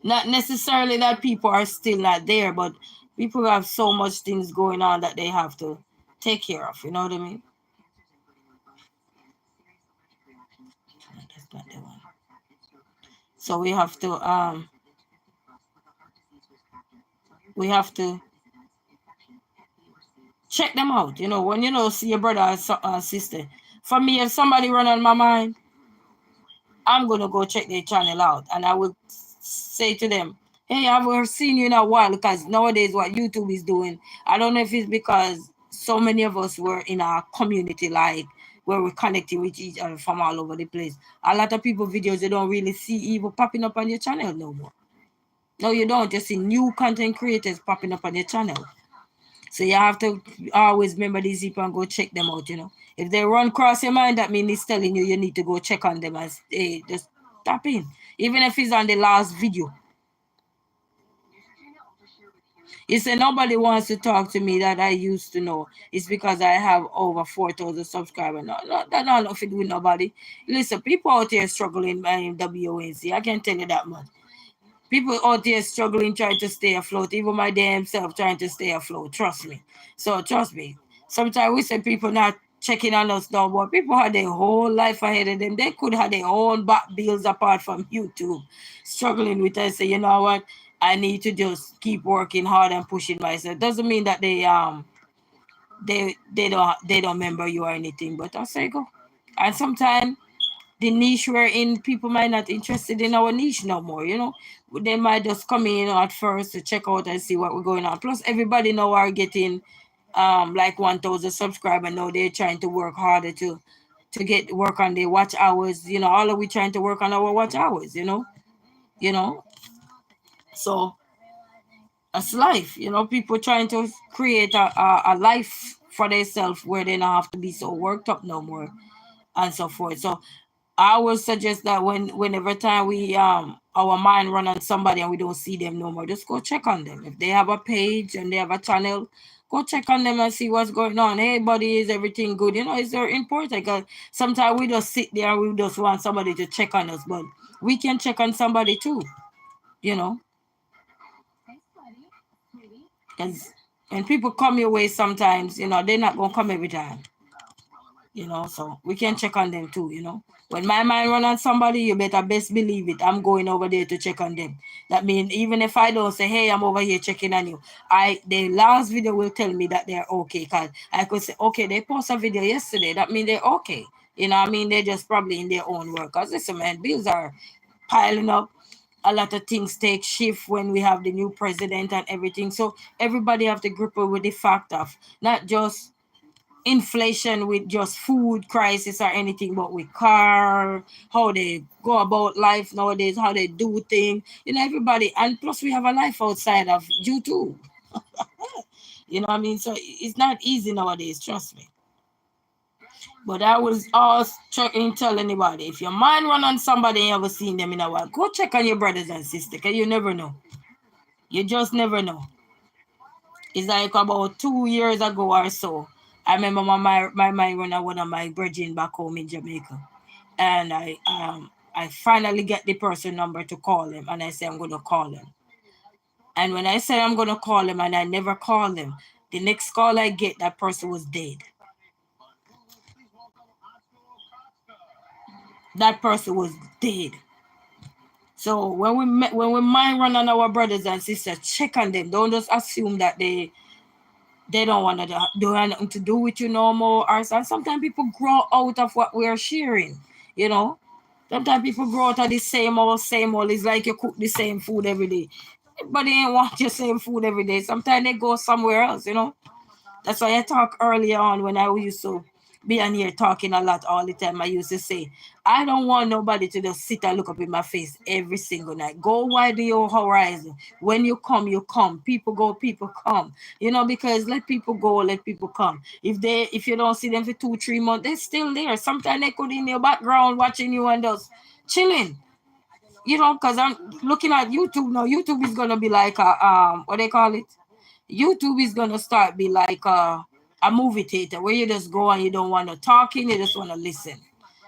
Not necessarily that people are still not there, but people have so much things going on that they have to take care of, you know what I mean? That's not the one. So we have to check them out. You know, when you know see your brother or sister. For me, if somebody run on my mind, I'm gonna go check their channel out, and I will say to them, "Hey, I've seen you in a while." Because nowadays, what YouTube is doing, I don't know if it's because so many of us were in our community, like where we're connecting with each other from all over the place. A lot of people videos you don't really see even popping up on your channel no more. No, you don't. You see new content creators popping up on your channel. So you have to always remember these people and go check them out, you know. If they run across your mind, that means it's telling you you need to go check on them and hey, just tap in. Even if it's on the last video. You say nobody wants to talk to me that I used to know. It's because I have over 4,000 subscribers. No, that not nothing to do with nobody. Listen, people out here struggling by WNC. I can tell you that much. People out there struggling trying to stay afloat, even my damn self trying to stay afloat. Trust me. So trust me. Sometimes we say people not checking on us now, but people had their whole life ahead of them. They could have their own back bills apart from YouTube, struggling with us. Say, you know what? I need to just keep working hard and pushing myself. Doesn't mean that they don't remember you or anything, but I say go. And sometimes the niche we're in, people might not interested in our niche no more, you know. They might just come in at first to check out and see what we're going on. Plus, everybody now are getting like 1,000 subscribers. Now they're trying to work harder to get work on their watch hours. You know, all of we trying to work on our watch hours, you know. So that's life, you know, people trying to create a life for themselves where they don't have to be so worked up no more and so forth. So I would suggest that whenever time we our mind run on somebody and we don't see them no more, just go check on them. If they have a page and they have a channel, go check on them and see what's going on. Hey buddy, is everything good? You know, it's very important because sometimes we just sit there and we just want somebody to check on us, but we can check on somebody too, you know. Because when people come your way sometimes, you know, they're not gonna come every time, you know, so we can check on them too, you know. When my mind run on somebody, you better best believe it. I'm going over there to check on them. That means even if I don't say, hey, I'm over here checking on you, the last video will tell me that they're okay. Cause I could say, okay, they posted a video yesterday. That means they're okay. You know what I mean? They're just probably in their own work. Cause listen, man, bills are piling up. A lot of things take shift when we have the new president and everything. So everybody have to grapple with the fact of not just inflation with just food crisis or anything, but with car, how they go about life nowadays, how they do things, you know, everybody. And plus we have a life outside of YouTube. You know what I mean? So it's not easy nowadays, trust me. But I was always checking, tell anybody, if your mind run on somebody and you ever seen them in a while, go check on your brothers and sisters, because you never know. You just never know. It's like about 2 years ago or so. I remember my mind run on one of my brethren back home in Jamaica. And I finally get the person number to call him, and I say I'm gonna call him. And when I said I'm gonna call him and I never called him, the next call I get, that person was dead. that person was dead. So when we mind run on our brothers and sisters, check on them. Don't just assume that they don't want to do anything to do with you no more. Or sometimes people grow out of what we are sharing, you know. Sometimes people grow out of the same old, same old. It's like you cook the same food every day. Everybody ain't want your same food every day. Sometimes they go somewhere else, you know. That's why I talked earlier on when I used to be on here talking a lot all the time. I used to say, I don't want nobody to just sit and look up in my face every single night. Go widen your horizon. When you come, you come. People go, people come. You know, because let people go, let people come. If you don't see them for 2-3 months, they're still there. Sometimes they could in your background watching you and just chilling. You know, because I'm looking at YouTube now. YouTube is gonna be like a what they call it? YouTube is gonna start be like a movie theater where you just go and you don't want to talking, you just want to listen.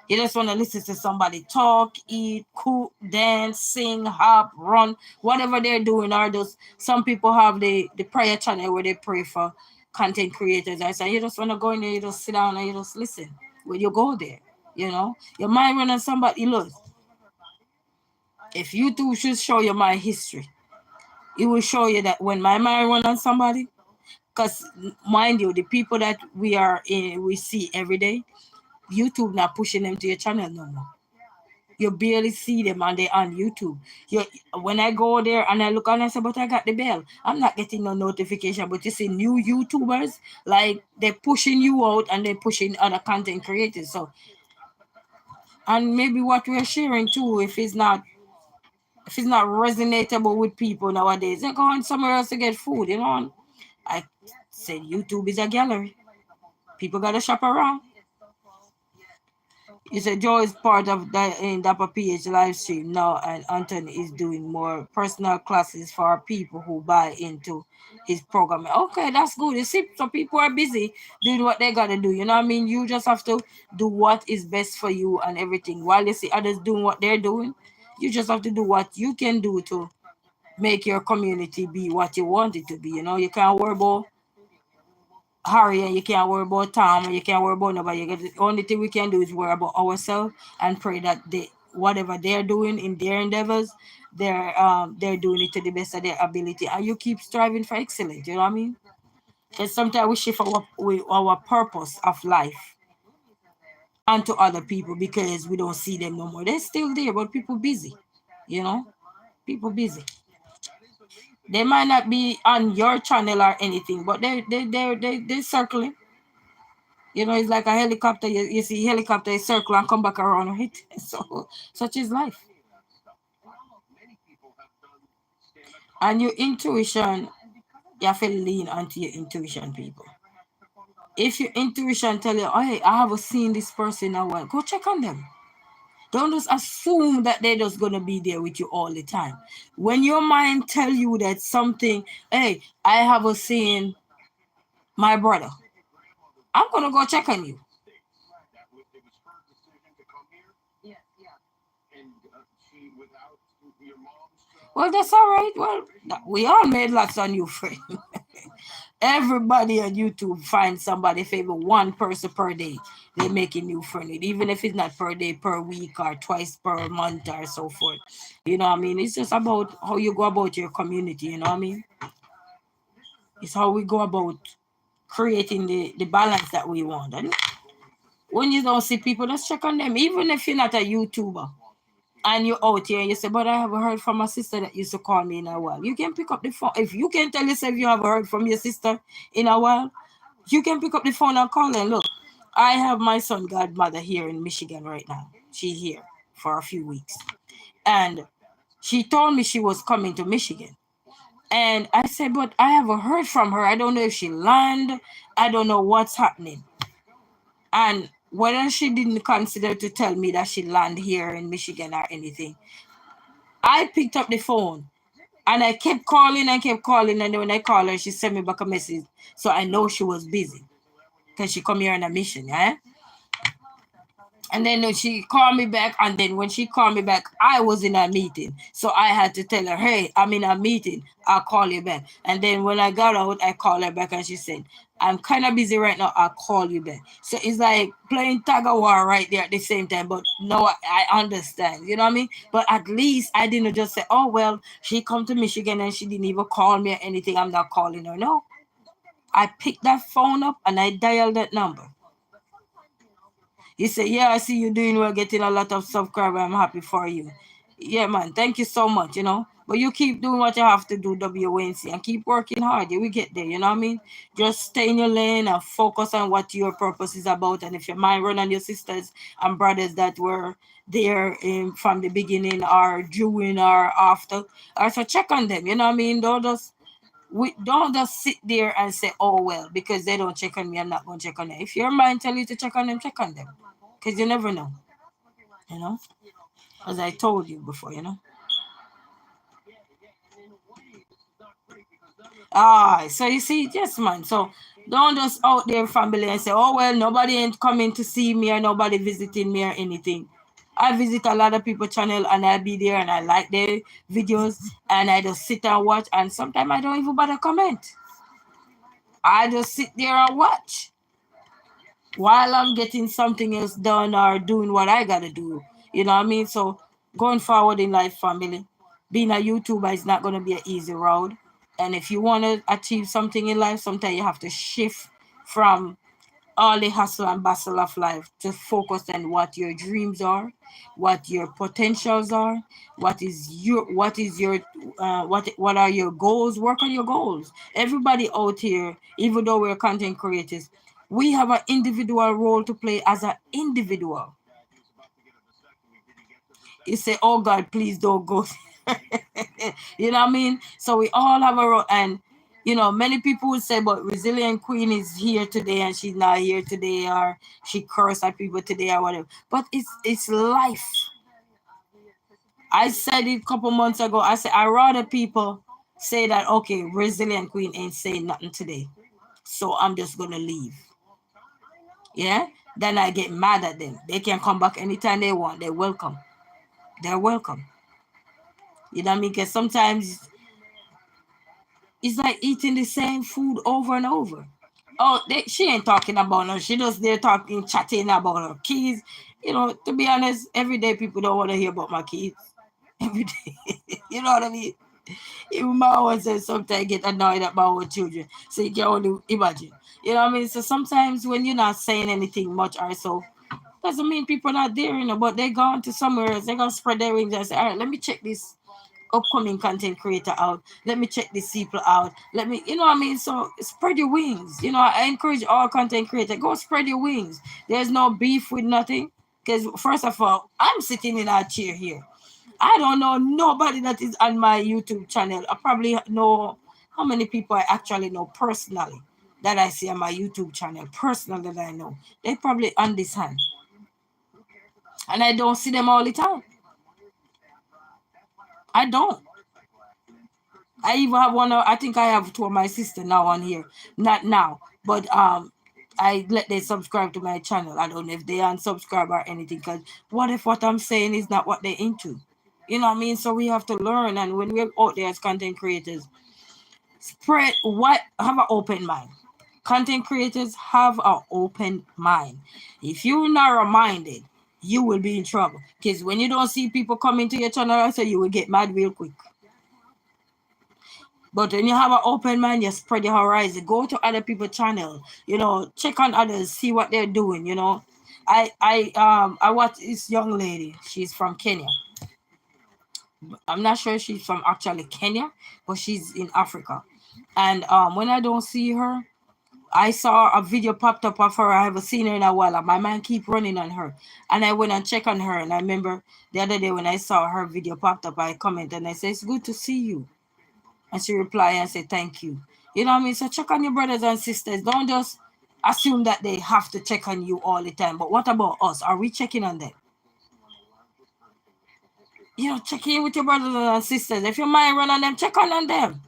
You just want to listen to somebody talk, eat, cook, dance, sing, hop, run, whatever they're doing. Or those some people have the prayer channel where they pray for content creators. I say you just want to go in there, you just sit down and you just listen. When you go there, you know, your mind run on somebody. Look, if YouTube should show you my history, it will show you that when my mind run on somebody, because mind you, the people that we see every day, YouTube not pushing them to your channel no more. You barely see them and they on YouTube. You When I go there and I look and I say, but I got the bell. I'm not getting no notification. But you see new YouTubers, like they're pushing you out and they're pushing other content creators. So and maybe what we're sharing too, if it's not resonatable with people nowadays, they're going somewhere else to get food, you know. I said YouTube is a gallery. People gotta shop around. You said Joe is part of the in Dapper PH live stream now, and Anthony is doing more personal classes for people who buy into his program. Okay, that's good. You see, so people are busy doing what they gotta do. You know what I mean? You just have to do what is best for you and everything. While you see others doing what they're doing, you just have to do what you can do to make your community be what you want it to be. You know, you can't worry about Harry and you can't worry about Tom and you can't worry about nobody. The only thing we can do is worry about ourselves and pray that they whatever they're doing in their endeavors, they're doing it to the best of their ability. And you keep striving for excellence, you know what I mean? And sometimes we shift our purpose of life onto other people because we don't see them no more. They're still there, but people busy, you know? People busy. They might not be on your channel or anything, but they're circling. You know, it's like a helicopter. You see helicopter circle and come back around, right? So such is life. And your intuition, you have to lean onto your intuition, people. If your intuition tell you, oh, hey, I haven't seen this person in a while, go check on them. Don't just assume that they're just gonna be there with you all the time. When your mind tell you that something, hey, I haven't seen my brother, I'm gonna go check on you. Well, that's all right. Well, we all made lots of new friends. Everybody on YouTube finds somebody, favor one person per day. They make a new friend, even if it's not per day, per week, or twice per month, or so forth. You know what I mean? It's just about how you go about your community. You know what I mean? It's how we go about creating the balance that we want. And when you don't see people, just check on them. Even if you're not a YouTuber and you're out here and you say, but I haven't heard from my sister that used to call me in a while. You can pick up the phone. If you can tell yourself you haven't heard from your sister in a while, you can pick up the phone and call her. Look, I have my son godmother here in Michigan right now. She's here for a few weeks. And she told me she was coming to Michigan. And I said, but I haven't heard from her. I don't know if she landed. I don't know what's happening. And whether she didn't consider to tell me that she landed here in Michigan or anything, I picked up the phone and I kept calling and kept calling. And then when I called her, she sent me back a message. So I know she was busy because she come here on a mission, yeah? And then she called me back, and then when she called me back, I was in a meeting. So I had to tell her, hey, I'm in a meeting. I'll call you back. And then when I got out, I called her back and she said, I'm kind of busy right now. I'll call you back. So it's like playing tug of war right there at the same time. But no, I understand. You know what I mean? But at least I didn't just say, oh, well, she come to Michigan and she didn't even call me or anything. I'm not calling her. No. I picked that phone up and I dialed that number. He said, yeah, I see you doing well, getting a lot of subscribers. I'm happy for you. Yeah, man. Thank you so much, you know. But you keep doing what you have to do, WNC, and keep working hard. You will get there, you know what I mean? Just stay in your lane and focus on what your purpose is about. And if your mind run on your sisters and brothers that were there from the beginning or during or after, also check on them, you know what I mean? Don't just sit there and say, oh, well, because they don't check on me, I'm not going to check on them. If your mind tell you to check on them, check on them. Because you never know, you know, as I told you before, you know. So you see, yes, man. So don't just out there family and say, oh, well, nobody ain't coming to see me or nobody visiting me or anything. I visit a lot of people channel and I be there and I like their videos and I just sit and watch and sometimes I don't even bother comment. I just sit there and watch while I'm getting something else done or doing what I gotta do. You know what I mean? So going forward in life, family, being a YouTuber is not gonna be an easy road. And if you wanna achieve something in life, sometimes you have to shift from all the hustle and bustle of life to focus on what your dreams are, what your potentials are, what are your goals. Work on your goals. Everybody out here, even though we're content creators, we have an individual role to play as an individual. You say, oh God, please don't go. You know what I mean? So we all have a role. And, you know, many people would say, but Resilient Queen is here today and she's not here today, or she cursed at people today or whatever. But it's life. I said it a couple months ago. I said, I rather people say that, okay, Resilient Queen ain't saying nothing today, so I'm just going to leave. Yeah? Then I get mad at them. They can come back anytime they want. They're welcome. They're welcome. You know what I mean? Because sometimes it's like eating the same food over and over. Oh, she ain't talking about her. She just there talking, chatting about her kids. You know, to be honest, every day people don't want to hear about my kids. Every day. You know what I mean? Even my own says sometimes I get annoyed at my own children. So you can only imagine. You know what I mean? So sometimes when you're not saying anything much or so, doesn't mean people are not there, you know, but they're gone to somewhere else. They're gonna spread their wings and say, all right, let me check this upcoming content creator out. Let me check these people out. Let me, you know what I mean? So spread your wings. You know, I encourage all content creators, go spread your wings. There's no beef with nothing. Because first of all, I'm sitting in a chair here. I don't know nobody that is on my YouTube channel. I probably know how many people I actually know personally that I see on my YouTube channel, personally that I know. They probably on this hand. And I don't see them all the time. I don't. I even have one. I think I have two of my sister now on here. Not now, but I let them subscribe to my channel. I don't know if they unsubscribe or anything. Cause what if what I'm saying is not what they're into? You know what I mean? So we have to learn. And when we're out there as content creators, have an open mind. Content creators have an open mind. If you're narrow-minded, you will be in trouble. Because when you don't see people coming to your channel, so you will get mad real quick. But when you have an open mind, you spread your horizon. Go to other people's channel. You know, check on others, see what they're doing. You know, I watch this young lady. She's from Kenya. I'm not sure she's from actually Kenya, but she's in Africa. And when I don't see her, I saw a video popped up of her. I haven't seen her in a while. And my mind keep running on her. And I went and checked on her. And I remember the other day when I saw her video popped up, I commented and I said, it's good to see you. And she replied and said, thank you. You know what I mean? So check on your brothers and sisters. Don't just assume that they have to check on you all the time. But what about us? Are we checking on them? You know, check in with your brothers and sisters. If your mind run on them, check on them.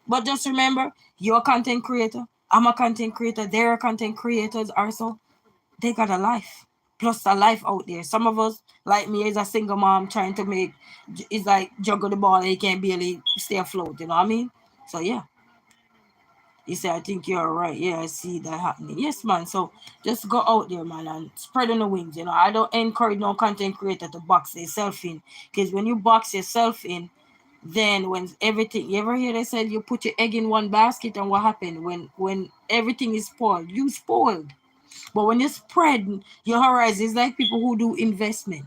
But just remember, you're a content creator. I'm a content creator. They're content creators also. They got a life. Plus a life out there. Some of us, like me, is a single mom trying to make, it's like juggle the ball and you can't barely stay afloat. You know what I mean? So yeah. He said, I think you're right. Yeah, I see that happening. Yes, man. So just go out there, man, and spread on the wings. You know, I don't encourage no content creator to box themselves in. Because when you box yourself in, then when everything, you ever hear they said you put your egg in one basket, and what happened when everything is spoiled? You spoiled. But when you spread your horizons, like people who do investment,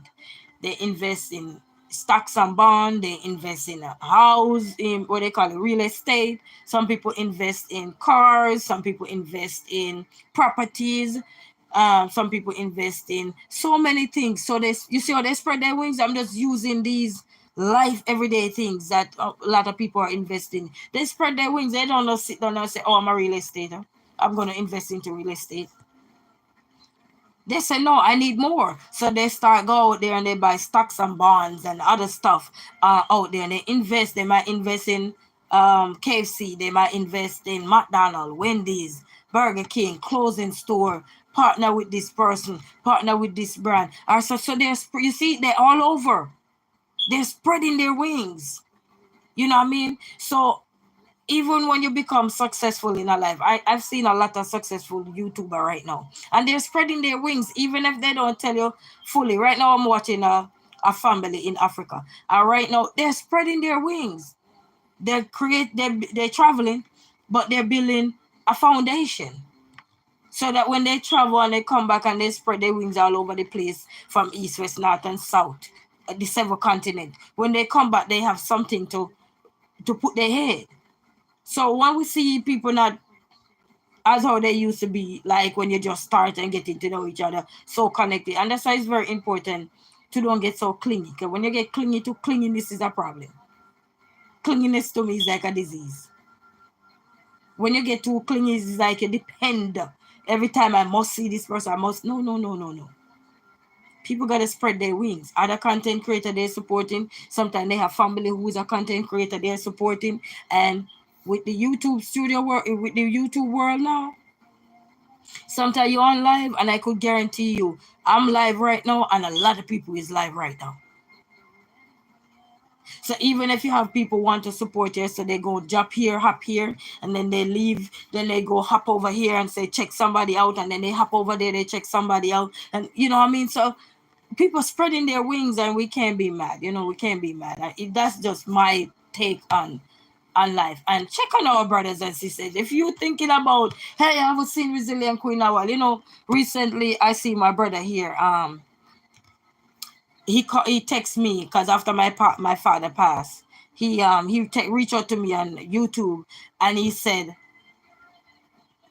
they invest in stocks and bond, they invest in a house, in what they call it, real estate. Some people invest in cars, some people invest in properties, some people invest in so many things. So they, you see how they spread their wings. I'm just using these life everyday things that a lot of people are investing. They spread their wings. They don't just sit down and say, oh, I'm a real estate, I'm going to invest into real estate. They say, no, I need more. So they start go out there and they buy stocks and bonds and other stuff out there. And they invest. They might invest in KFC. They might invest in McDonald's, Wendy's, Burger King, clothing store, partner with this person, partner with this brand. So they're, you see, they're all over. They're spreading their wings. You know what I mean? So even when you become successful in a life, I've seen a lot of successful YouTuber right now, and they're spreading their wings, even if they don't tell you fully. Right now, I'm watching a family in Africa, and right now they're spreading their wings. They're traveling, but they're building a foundation so that when they travel and they come back and they spread their wings all over the place from east, west, north, and south, the several continent. When they come back, they have something to put their head. So when we see people not as how they used to be, like when you just start and getting to know each other, so connected, and that's why it's very important to don't get so clingy. Because when you get clingy, to clinginess is a problem. Clinginess to me is like a disease. When you get too clingy, it's like you depend. Every time I must see this person, I must. No, no, no, no, no. People gotta spread their wings. Other content creator they're supporting. Sometimes they have family who is a content creator they're supporting. And with the YouTube studio world, with the YouTube world now, sometimes you're on live, and I could guarantee you, I'm live right now, and a lot of people is live right now. So even if you have people want to support you, so they go jump here, hop here, and then they leave, then they go hop over here and say check somebody out, and then they hop over there, they check somebody out, and you know what I mean. So people spreading their wings, and we can't be mad. You know, we can't be mad. That's just my take on life. And check on our brothers and sisters. If you're thinking about, hey, I haven't seen Resilient Queen a while. You know, recently I see my brother here. He texts me because after my father passed, he reached out to me on YouTube, and he said,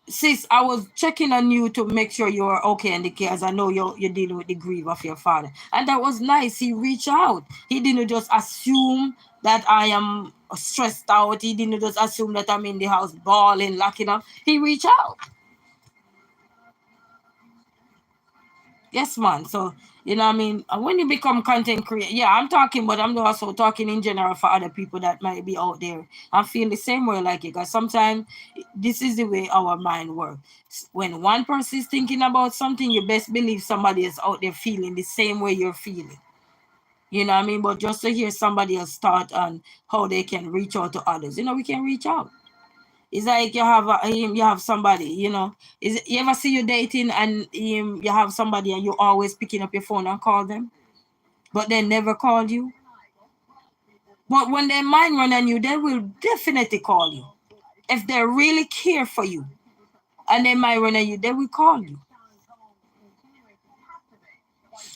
sis, I was checking on you to make sure you're okay in the case. I know you're dealing with the grief of your father. And that was nice. He reached out. He didn't just assume that I am stressed out. He didn't just assume that I'm in the house bawling, locking up. He reached out. Yes, man. So, you know what I mean? When you become content creator, yeah, I'm talking, but I'm also talking in general for other people that might be out there. I feel the same way like you, because sometimes this is the way our mind works. When one person is thinking about something, you best believe somebody is out there feeling the same way you're feeling. You know what I mean? But just to hear somebody else start on how they can reach out to others, you know, we can reach out. It's like you have somebody, you know. You ever see you dating and you have somebody and you're always picking up your phone and call them, but they never called you. But when their mind run on you, they will definitely call you. If they really care for you and they might run on you, they will call you.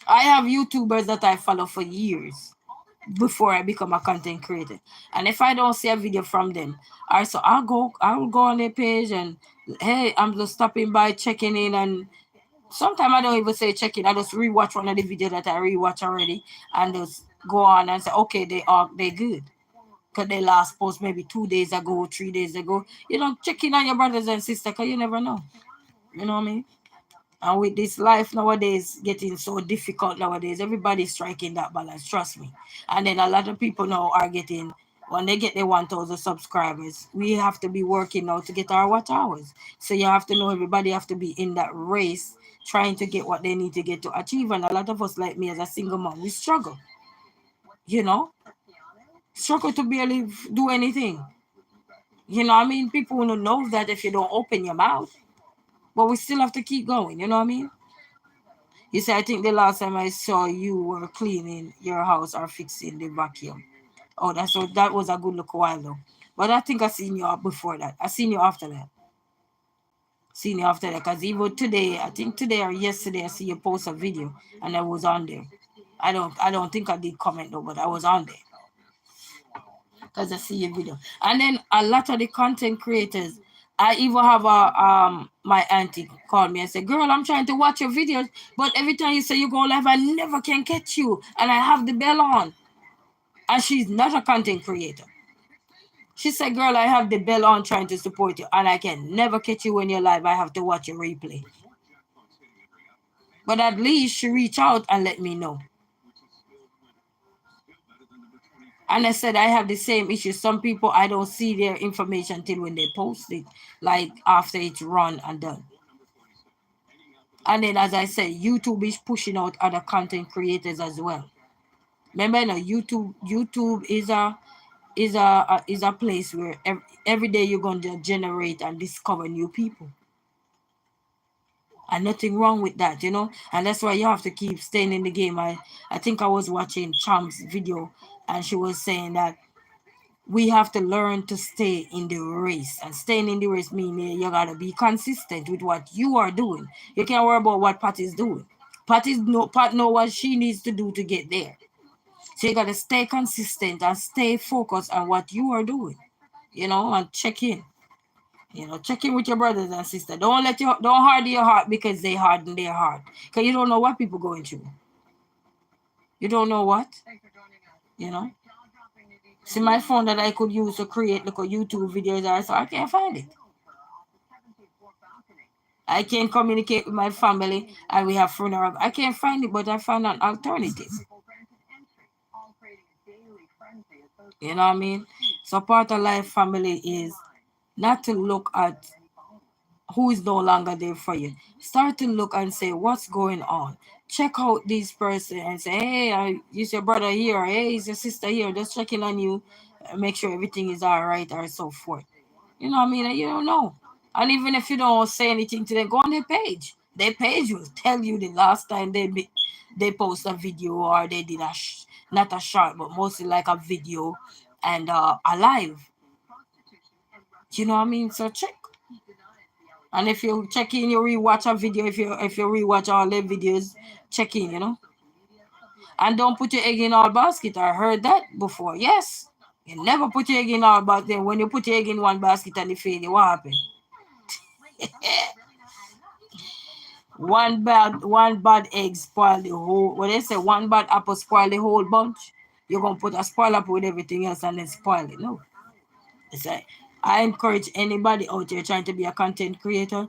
I have YouTubers that I follow for years before I become a content creator. And if I don't see a video from them, I'll go on their page and hey, I'm just stopping by, checking in, and sometimes I don't even say checking. I just rewatch one of the videos that I rewatch already and just go on and say, okay, they good. Cause they last post maybe 2 days ago, 3 days ago. You know, checking on your brothers and sisters, cause you never know. You know what I mean? And with this life nowadays getting so difficult nowadays, everybody's striking that balance, trust me. And then a lot of people now are getting, when they get their 1,000 subscribers, we have to be working now to get our watch hours. So you have to know everybody have to be in that race trying to get what they need to get to achieve. And a lot of us, like me as a single mom, we struggle, you know, struggle to barely do anything. You know what I mean? People will know that if you don't open your mouth. But we still have to keep going, you know what I mean? You say, I think the last time I saw you were cleaning your house or fixing the vacuum. Oh, that was a good look a while though. But I think I seen you before that. I seen you after that. Seen you after that. Because even today, I think today or yesterday, I see you post a video and I was on there. I don't think I did comment though, but I was on there. Because I see your video. And then a lot of the content creators, I even have my auntie call me and say, girl, I'm trying to watch your videos, but every time you say you go live, I never can catch you. And I have the bell on. And she's not a content creator. She said, girl, I have the bell on trying to support you, and I can never catch you when you're live. I have to watch your replay. But at least she reached out and let me know. And I said, I have the same issue. Some people, I don't see their information till when they post it, like after it's run and done. And then, as I said, YouTube is pushing out other content creators as well. Remember, no, YouTube is a place where every day you're going to generate and discover new people. And nothing wrong with that, you know. And that's why you have to keep staying in the game. I think I was watching Cham's video, and she was saying that we have to learn to stay in the race. And staying in the race means you gotta be consistent with what you are doing. You can't worry about what Pat is doing. Pat know what she needs to do to get there. So you gotta stay consistent and stay focused on what you are doing, you know, and check in. You know, check in with your brothers and sisters. Don't harden your heart because they harden their heart. Because you don't know what people going through. You don't know what. You know. See, my phone that I could use to create like a YouTube videos, so I can't find it. I can't communicate with my family and we have funeral. I can't find it, but I found an alternative. You know what I mean? So part of life family is not to look at who is no longer there for you. Start to look and say, what's going on? Check out this person and say, hey, is your brother here? Hey, is your sister here? Just checking on you, make sure everything is all right or so forth. You know what I mean? And you don't know. And even if you don't say anything to them, go on their page. Their page will tell you the last time they post a video or they did not a short, but mostly like a video and a live. You know what I mean? So check. And if you check in, you rewatch a video. If you rewatch all the videos, check in, you know. And don't put your egg in all basket. I heard that before. Yes. You never put your egg in all basket. When you put your egg in one basket and it fail, what happened? one bad egg spoil the whole. When they say one bad apple spoil the whole bunch, you're gonna put a spoil apple with everything else and then spoil it. No. It's like I encourage anybody out there trying to be a content creator,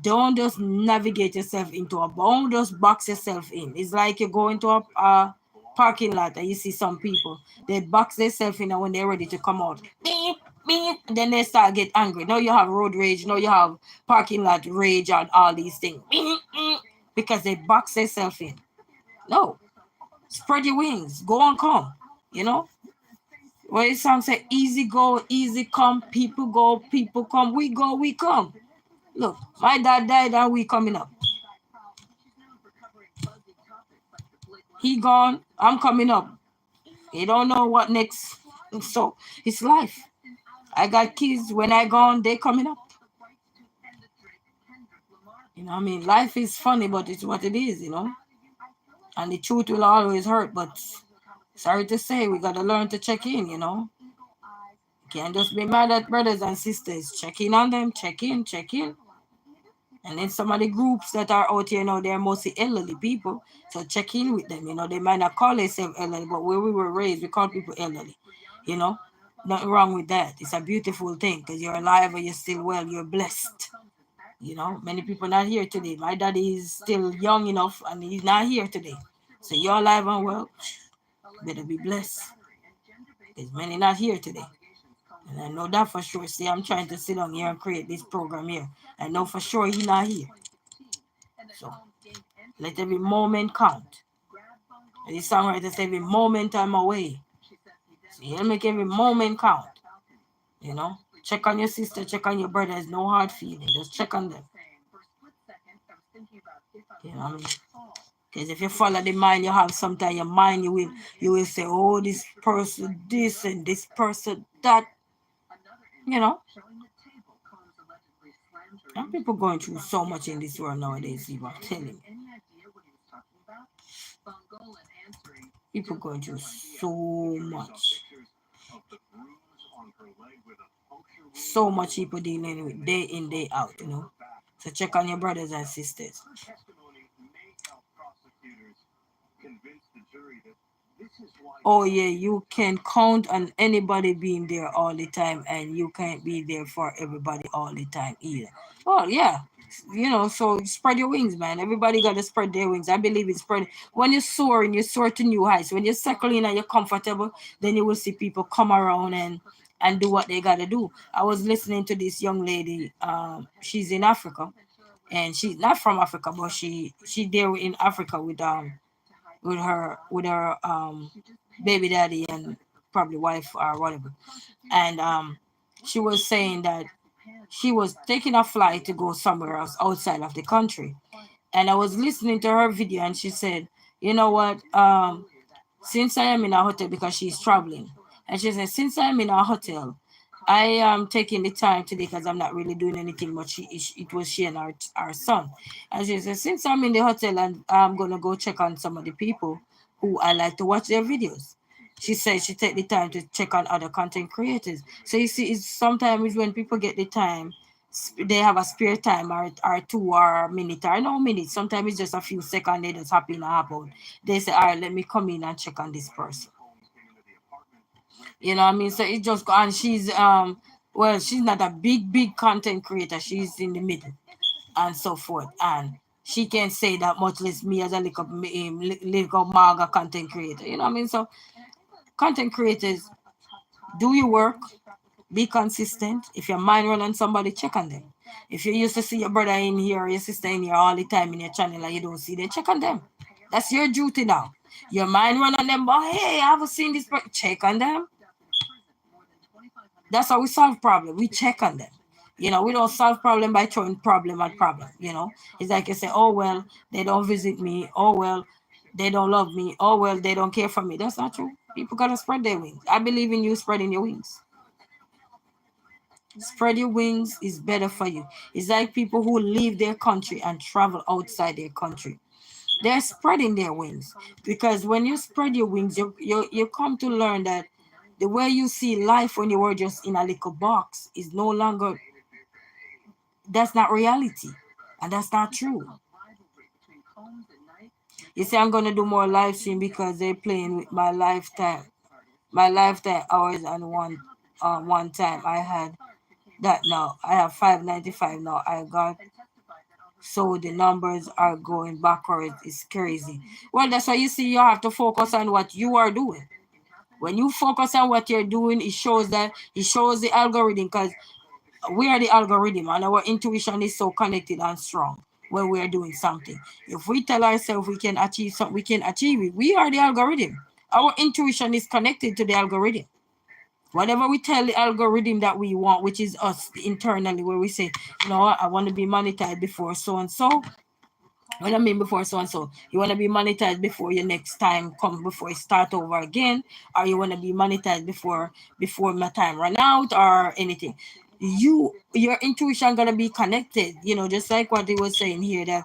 don't just navigate yourself into a don't just box yourself in. It's like you go into a parking lot and you see some people, they box themselves in and when they're ready to come out, beep, beep, then they start get angry. Now you have road rage, now you have parking lot rage and all these things. Beep, beep, because they box themselves in. No. Spread your wings. Go and come. You know? Well, it sounds say easy go, easy come, people go, people come, we go, we come. Look, my dad died and we coming up. He gone, I'm coming up. You don't know what next. So it's life. I got kids, when I gone, they coming up. You know what I mean? Life is funny, but it's what it is, you know. And the truth will always hurt, but sorry to say, we gotta learn to check in, you know. Can't just be mad at brothers and sisters. Check in on them, check in, check in. And then some of the groups that are out here now, they're mostly elderly people. So check in with them. You know, they might not call themselves elderly, but where we were raised, we call people elderly. You know, nothing wrong with that. It's a beautiful thing because you're alive and you're still well, you're blessed. You know, many people not here today. My daddy is still young enough and he's not here today. So you're alive and well, better be blessed. There's many not here today. And I know that for sure. See, I'm trying to sit down here and create this program here. I know for sure he's not here. So let every moment count. And the songwriter said every moment I'm away. So you make every moment count. You know? Check on your sister, check on your brothers. No hard feeling. Just check on them. You know what I mean? Because if you follow the mind, you have sometimes your mind, you will say, oh, this person this and this person that. You know, and people going through so much in this world nowadays. Eva, I'm telling you, people going through so much. So much people dealing with day in, day out, you know. So check on your brothers and sisters. Oh yeah, you can count on anybody being there all the time, and you can't be there for everybody all the time either. Well, yeah, you know, so spread your wings, man. Everybody got to spread their wings. I believe in spread. When you soar and you soar to new heights, when you settle in and you're comfortable, then you will see people come around and do what they gotta do. I was listening to this young lady. She's in Africa, and she's not from Africa, but she there in Africa with her baby daddy and probably wife or whatever. And she was saying that she was taking a flight to go somewhere else outside of the country. And I was listening to her video, and she said, you know what, since I am in a hotel, because she's traveling, and she said, since I'm in a hotel, I am taking the time today because I'm not really doing anything much. It was she and our son. And she said, since I'm in the hotel and I'm going to go check on some of the people who I like to watch their videos. She said she take the time to check on other content creators. So you see, it's sometimes when people get the time, they have a spare time or 2 or a minute or no minute. Sometimes it's just a few seconds they just happen to happen. They say, all right, let me come in and check on this person. You know what I mean? So it just go, and she's well, she's not a big content creator. She's in the middle and so forth. And she can't say that much less me as a little maga content creator. You know what I mean? So content creators, do your work, be consistent. If your mind run on somebody, check on them. If you used to see your brother in here or your sister in here all the time in your channel and you don't see them, check on them. That's your duty now. Your mind run on them, but hey, I haven't seen this person. Check on them. That's how we solve problem. We check on them. You know, we don't solve problem by throwing problem at problem. You know, it's like you say, oh well, they don't visit me. Oh well, they don't love me. Oh well, they don't care for me. That's not true. People gotta spread their wings. I believe in you spreading your wings. Spread your wings is better for you. It's like people who leave their country and travel outside their country. They're spreading their wings because when you spread your wings, you come to learn that the way you see life when you were just in a little box is no longer, that's not reality, and that's not true. You say I'm gonna do more live stream because they're playing with my lifetime hours, and one time I had that. Now I have 595 now. I got, so the numbers are going backwards. It's crazy. Well, that's why you see you have to focus on what you are doing. When you focus on what you're doing, it shows the algorithm, because we are the algorithm and our intuition is so connected and strong when we are doing something. If we tell ourselves we can achieve something, we can achieve it. We are the algorithm. Our intuition is connected to the algorithm. Whatever we tell the algorithm that we want, which is us internally, where we say, no, I want to be monetized before so and so. What I mean before so and so, you want to be monetized before your next time come, before you start over again, or you want to be monetized before my time run out or anything. Your intuition gonna be connected. You know, just like what they was saying here, that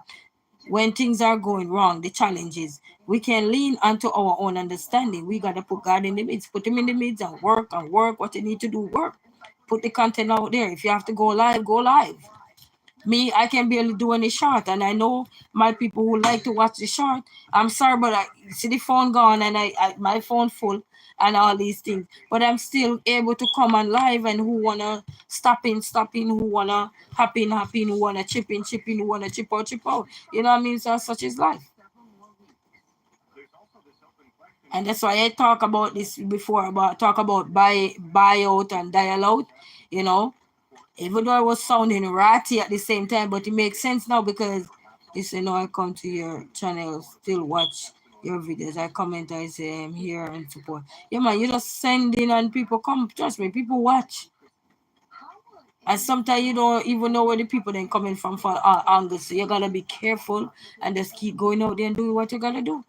when things are going wrong, the challenges, we can lean onto our own understanding. We gotta put God in the midst, put him in the midst, and work what you need to do, work. Put the content out there. If you have to go live, go live. Me, I can barely do any short, and I know my people who like to watch the short. I'm sorry, but I see the phone gone, and I my phone full, and all these things. But I'm still able to come on live, and who wanna stop in, who wanna hop in, who wanna chip in, who wanna chip out. You know what I mean? So such is life. And that's why I talk about this before, about talk about buy out and dial out, you know. Even though I was sounding ratty at the same time, but it makes sense now because it's, you know, I come to your channel, still watch your videos, I comment, I say I'm here and support. Yeah man, you just send in and people come, trust me, people watch. And sometimes you don't even know where the people then coming from for angles. So you gotta be careful and just keep going out there and doing what you gotta do.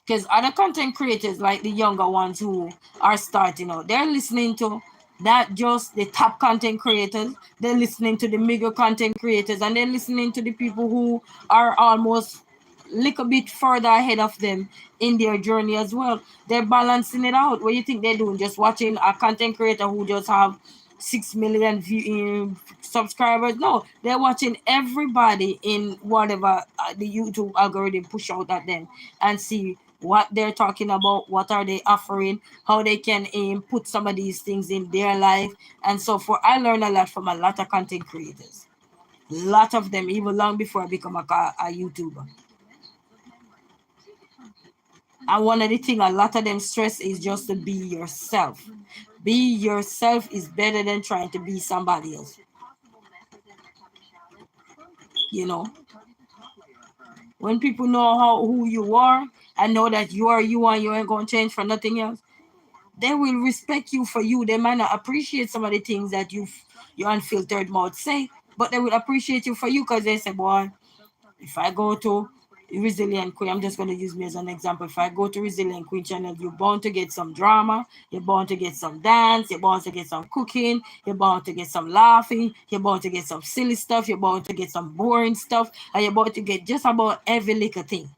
Because other content creators, like the younger ones who are starting out, they're listening to not just the top content creators, they're listening to the bigger content creators, and they're listening to the people who are almost little bit further ahead of them in their journey as well. They're balancing it out. What you think they're doing? Just watching a content creator who just have 6 million subscribers? No, they're watching everybody in whatever the YouTube algorithm push out at them and see what they're talking about, what are they offering, how they can put some of these things in their life, and so forth. I learned a lot from a lot of content creators. A lot of them, even long before I become a YouTuber. And one of the things a lot of them stress is just to be yourself. Be yourself is better than trying to be somebody else. You know, when people know who you are and know that you are you and you ain't gonna change for nothing else, they will respect you for you. They might not appreciate some of the things that your unfiltered mouth say, but they will appreciate you for you because they say, boy, if I go to Resilient Queen, I'm just going to use me as an example. If I go to Resilient Queen channel, you're bound to get some drama, you're bound to get some dance, you're bound to get some cooking, you're bound to get some laughing, you're bound to get some silly stuff, you're bound to get some boring stuff, and you're bound to get just about every little thing.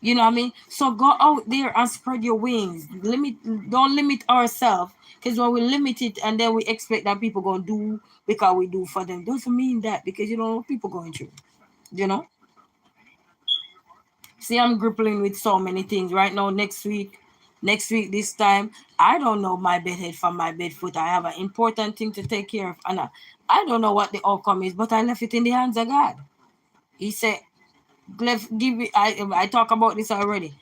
You know what I mean? So go out there and spread your wings. Don't limit ourselves. Because when we limit it and then we expect that people gonna do because we do for them, doesn't mean that, because you don't know what people going through. You know? See, I'm grappling with so many things right now. Next week, this time, I don't know my bedhead from my bed foot. I have an important thing to take care of, and I don't know what the outcome is, but I left it in the hands of God. He said, "Give me." I talk about this already.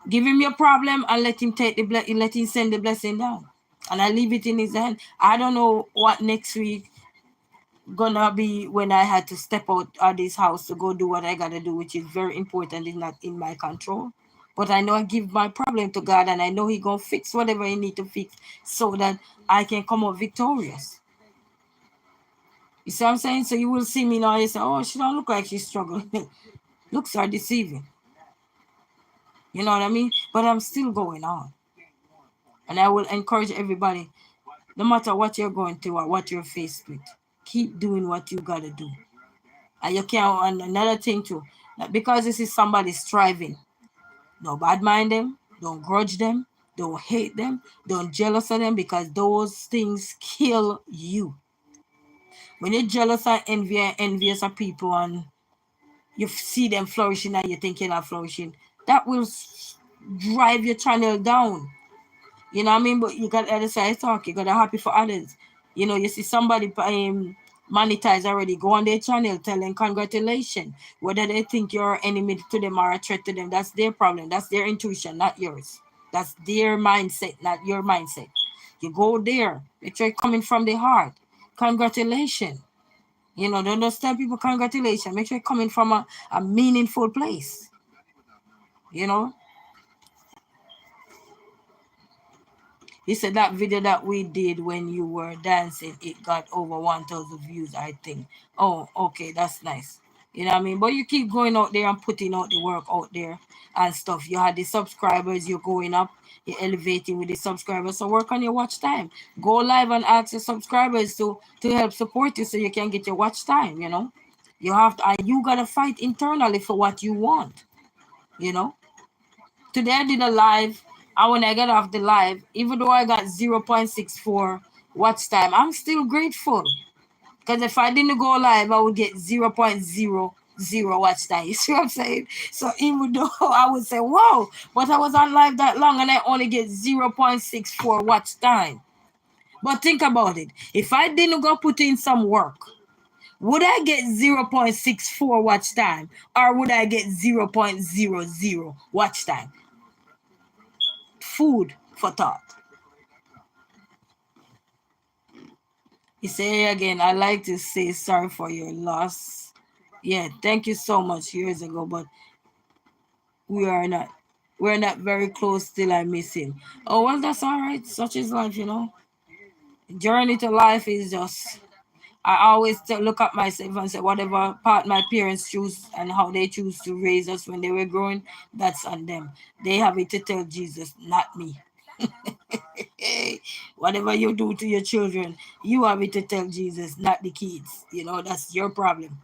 Give him your problem and let him let him send the blessing down, and I leave it in his hand. I don't know what next week gonna be when I had to step out of this house to go do what I gotta do, which is very important. It's not in my control. But I know I give my problem to God and I know He gonna fix whatever He need to fix so that I can come out victorious. You see what I'm saying? So you will see me now, you say, oh, she don't look like she's struggling. Looks are deceiving. You know what I mean? But I'm still going on. And I will encourage everybody, no matter what you're going through or what you're faced with, keep doing what you gotta do. And you can't, and another thing too, because this is somebody striving, don't bad mind them, don't grudge them, don't hate them, don't jealous of them, because those things kill you. When you're jealous and envious of people and you see them flourishing and you think you're not flourishing, that will drive your channel down. You know what I mean? But you got the other side talk. You got to happy for others. You know, you see somebody monetize already, go on their channel, tell them congratulations. Whether they think you're an enemy to them or a threat to them, that's their problem. That's their intuition, not yours. That's their mindset, not your mindset. You go there, make sure it's coming from the heart. Congratulations. You know, don't just tell people congratulations. Make sure it's coming from a meaningful place. You know, he said that video that we did when you were dancing, it got over 1,000 views, I think. Oh, okay, that's nice. You know what I mean? But you keep going out there and putting out the work out there and stuff. You had the subscribers, you're going up, you're elevating with the subscribers. So work on your watch time. Go live and ask your subscribers to help support you so you can get your watch time, you know? You have to, you gotta fight internally for what you want, you know? Today I did a live, and when I got off the live, even though I got 0.64 watch time, I'm still grateful. Because if I didn't go live, I would get 0.00 watch time. You see what I'm saying? So even though I would say, whoa, but I was on live that long and I only get 0.64 watch time. But think about it. If I didn't go put in some work, would I get 0.64 watch time or would I get 0.00 watch time? Food for thought. He say again, I like to say sorry for your loss. Yeah, thank you so much years ago, but we are not we're not very close, still I miss him. Oh well, that's all right. Such is life, you know. Journey to life is just, I always look at myself and say, whatever part my parents choose and how they choose to raise us when they were growing, that's on them. They have it to tell Jesus, not me. Whatever you do to your children, you have it to tell Jesus, not the kids. You know, that's your problem.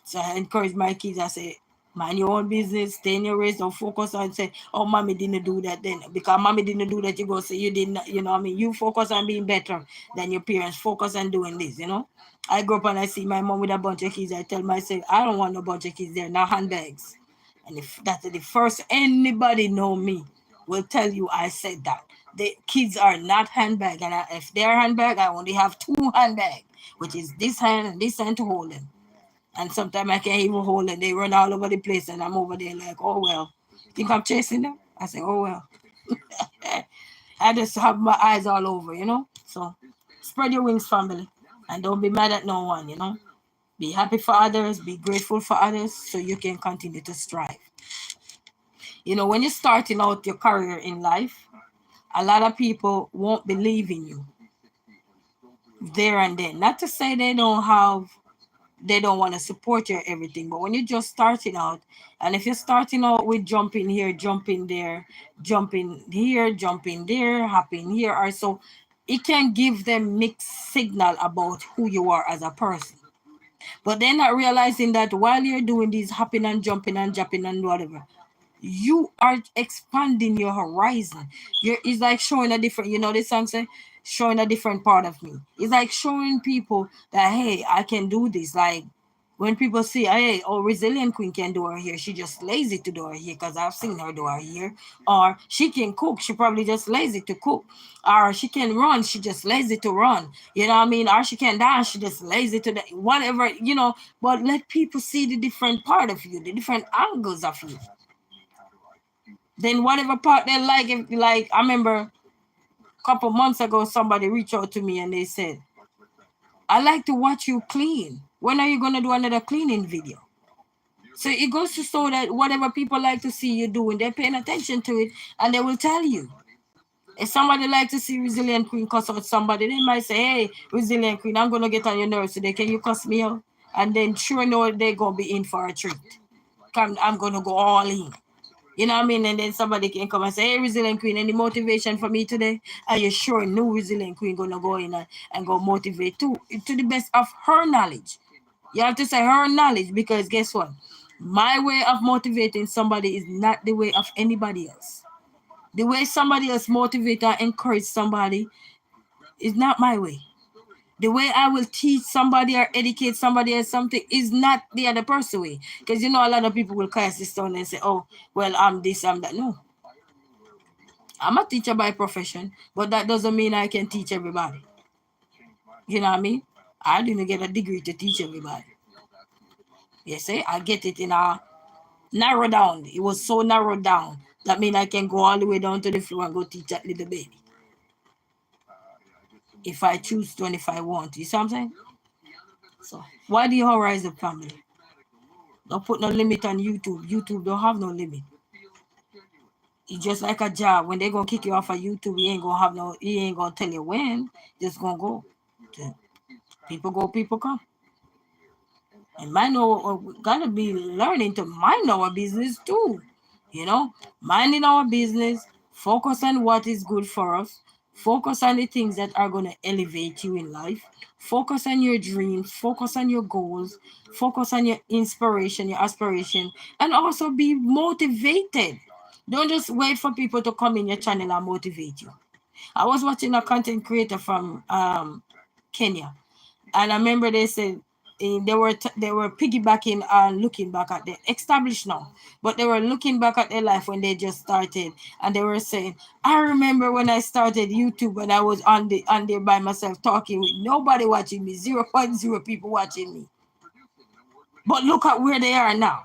So I encourage my kids. I say, mind your own business, stay in your race, don't focus on say, oh, mommy didn't do that then. Because mommy didn't do that, you go say you didn't, you know what I mean? You focus on being better than your parents. Focus on doing this, you know? I grew up and I see my mom with a bunch of kids. I tell myself, I don't want no bunch of kids there, not handbags. And if that's the first anybody know me will tell you I said that. The kids are not handbag. And if they're handbag, I only have two handbag, which is this hand and this hand to hold them. And sometimes I can't even hold it. They run all over the place, and I'm over there like, oh well. Think I'm chasing them? I say, oh well. I just have my eyes all over, you know. So spread your wings, family, and don't be mad at no one, you know. Be happy for others, be grateful for others, so you can continue to strive. You know, when you're starting out your career in life, a lot of people won't believe in you there and then. Not to say they don't want to support you or everything. But when you're just starting out, and if you're starting out with jumping here, jumping there, jumping here, jumping there, hopping here, or so, it can give them mixed signal about who you are as a person. But they're not realizing that while you're doing these hopping and jumping and jumping and whatever, you are expanding your horizon. It's like showing a different, you know, this song say, showing a different part of me. It's like showing people that, hey, I can do this. Like when people see, hey, oh, Resilient Queen can do her hair, she just lazy to do her hair because I've seen her do her hair. Or she can cook, she probably just lazy to cook. Or she can run, she just lazy to run. You know what I mean? Or she can dance, she just lazy to whatever, you know. But let people see the different part of you, the different angles of you. Then whatever part they like, if like I remember a couple months ago somebody reached out to me and they said, I like to watch you clean. When are you gonna do another cleaning video? So it goes to show that whatever people like to see you doing, they're paying attention to it and they will tell you. If somebody like to see Resilient Queen cuss out somebody, they might say, hey, Resilient Queen, I'm gonna get on your nerves today. Can you cuss me out? And then sure know they're gonna be in for a treat. I'm gonna go all in. You know what I mean? And then somebody can come and say, hey, Resilient Queen, any motivation for me today? Are you sure new Resilient Queen gonna go in and go motivate to the best of her knowledge? You have to say her knowledge because guess what? My way of motivating somebody is not the way of anybody else. The way somebody else motivate or encourage somebody is not my way. The way I will teach somebody or educate somebody or something is not the other person way. Because you know a lot of people will cast this down and say, oh, well, I'm this, I'm that. No. I'm a teacher by profession, but that doesn't mean I can teach everybody. You know what I mean? I didn't get a degree to teach everybody. You see, I get it in a narrow down. It was so narrowed down. That means I can go all the way down to the floor and go teach that little baby. If I choose to and if I want. You see what I'm saying? So why the Horizon family? Don't put no limit on YouTube. YouTube don't have no limit. It's just like a job. When they gonna kick you off of YouTube, he ain't gonna tell you when. Just gonna go. People go, people come. And we gotta be learning to mind our business too. You know, minding our business, focus on what is good for us, focus on the things that are gonna elevate you in life, focus on your dreams, focus on your goals, focus on your inspiration, your aspiration, and also be motivated. Don't just wait for people to come in your channel and motivate you. I was watching a content creator from Kenya, and I remember they said they were piggybacking and looking back at the established now, but they were looking back at their life when they just started, and they were saying, "I remember when I started YouTube when I was on there by myself talking with nobody watching me, 0.0 people watching me, but look at where they are now."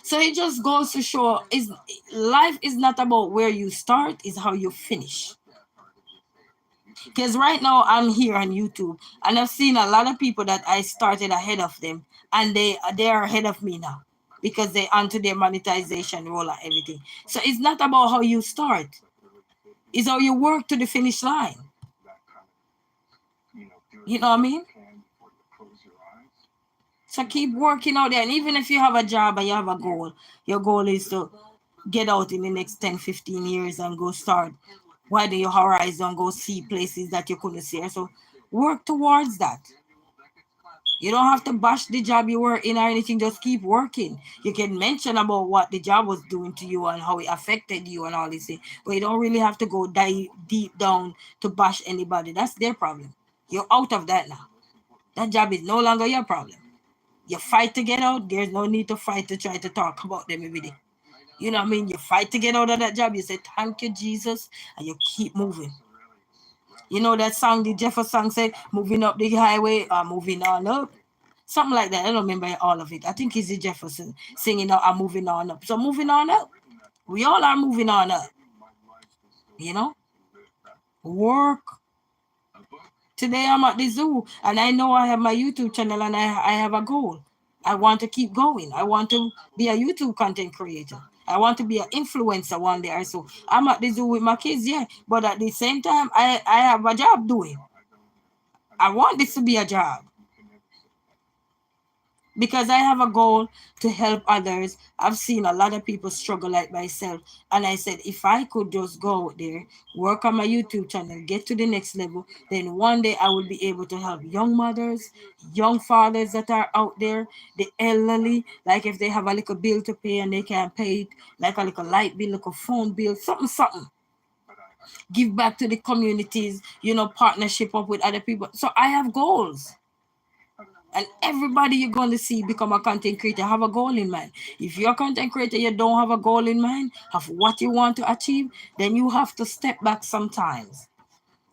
So it just goes to show is life is not about where you start, it's how you finish. Because right now I'm here on YouTube and I've seen a lot of people that I started ahead of them and they are ahead of me now because they onto their monetization role and everything. So it's not about how you start, it's how you work to the finish line. You know what I mean? So keep working out there. And even if you have a job and you have a goal, your goal is to get out in the next 10, 15 years and go start widen your horizon, go see places that you couldn't see. So work towards that. You don't have to bash the job you were in or anything, just keep working. You can mention about what the job was doing to you and how it affected you and all this thing, but you don't really have to go deep down to bash anybody. That's their problem. You're out of that now. That job is no longer your problem. You fight to get out, there's no need to fight to try to talk about them every day. You know what I mean? You fight to get out of that job, you say, thank you, Jesus, and you keep moving. You know that song, the Jefferson song said, moving up the highway or moving on up? Something like that. I don't remember all of it. I think it's the Jefferson singing out, I'm moving on up. So moving on up. We all are moving on up. You know? Work. Today I'm at the zoo and I know I have my YouTube channel and I have a goal. I want to keep going. I want to be a YouTube content creator. I want to be an influencer one day or so. I'm at the zoo with my kids, yeah. But at the same time, I have a job doing. I want this to be a job. Because I have a goal to help others. I've seen a lot of people struggle like myself. And I said, if I could just go out there, work on my YouTube channel, get to the next level, then one day I will be able to help young mothers, young fathers that are out there, the elderly, like if they have a little bill to pay and they can't pay it, like a little light bill, like a phone bill, something. Give back to the communities, partnership up with other people. So I have goals. And everybody you're going to see become a content creator have a goal in mind. If you're a content creator, you don't have a goal in mind of what you want to achieve, then you have to step back sometimes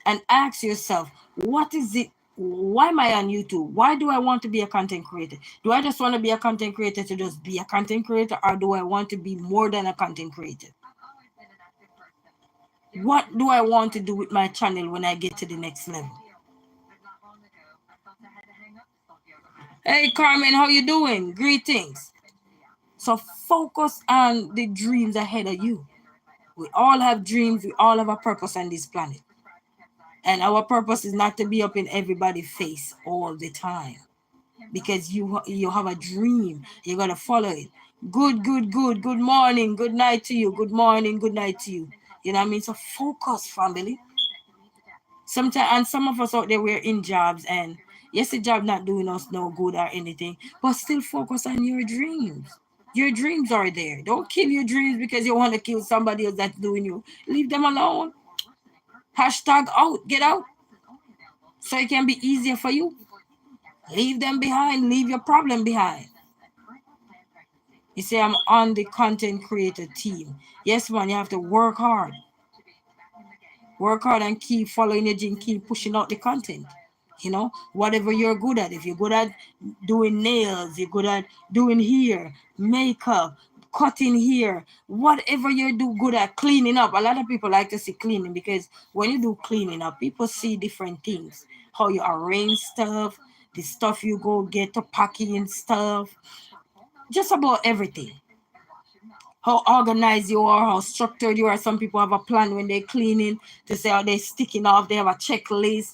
and ask yourself, what is it? Why am I on YouTube? Why do I want to be a content creator? Do I just want to be a content creator to just be a content creator, or do I want to be more than a content creator? What do I want to do with my channel when I get to the next level? Hey Carmen, how you doing? Greetings. So focus on the dreams ahead of you. We all have dreams, we all have a purpose on this planet. And our purpose is not to be up in everybody's face all the time. Because you have a dream, you gotta follow it. Good morning, good night to you. Good morning, good night to you. You know what I mean? So focus, family. Sometimes, and some of us out there, we're in jobs, and yes, the job not doing us no good or anything, but still focus on your dreams. Your dreams are there. Don't kill your dreams because you want to kill somebody else that's doing you. Leave them alone. Hashtag out. Get out. So it can be easier for you. Leave them behind. Leave your problem behind. You say, I'm on the content creator team. Yes, man, you have to work hard. Work hard and keep following your dream, keep pushing out the content. Whatever you're good at. If you're good at doing nails, you're good at doing hair, makeup, cutting hair, whatever you do good at, cleaning up. A lot of people like to see cleaning because when you do cleaning up, people see different things. How you arrange stuff, the stuff you go get to packing stuff, just about everything. How organized you are, how structured you are. Some people have a plan when they're cleaning to say how they're sticking off, they have a checklist.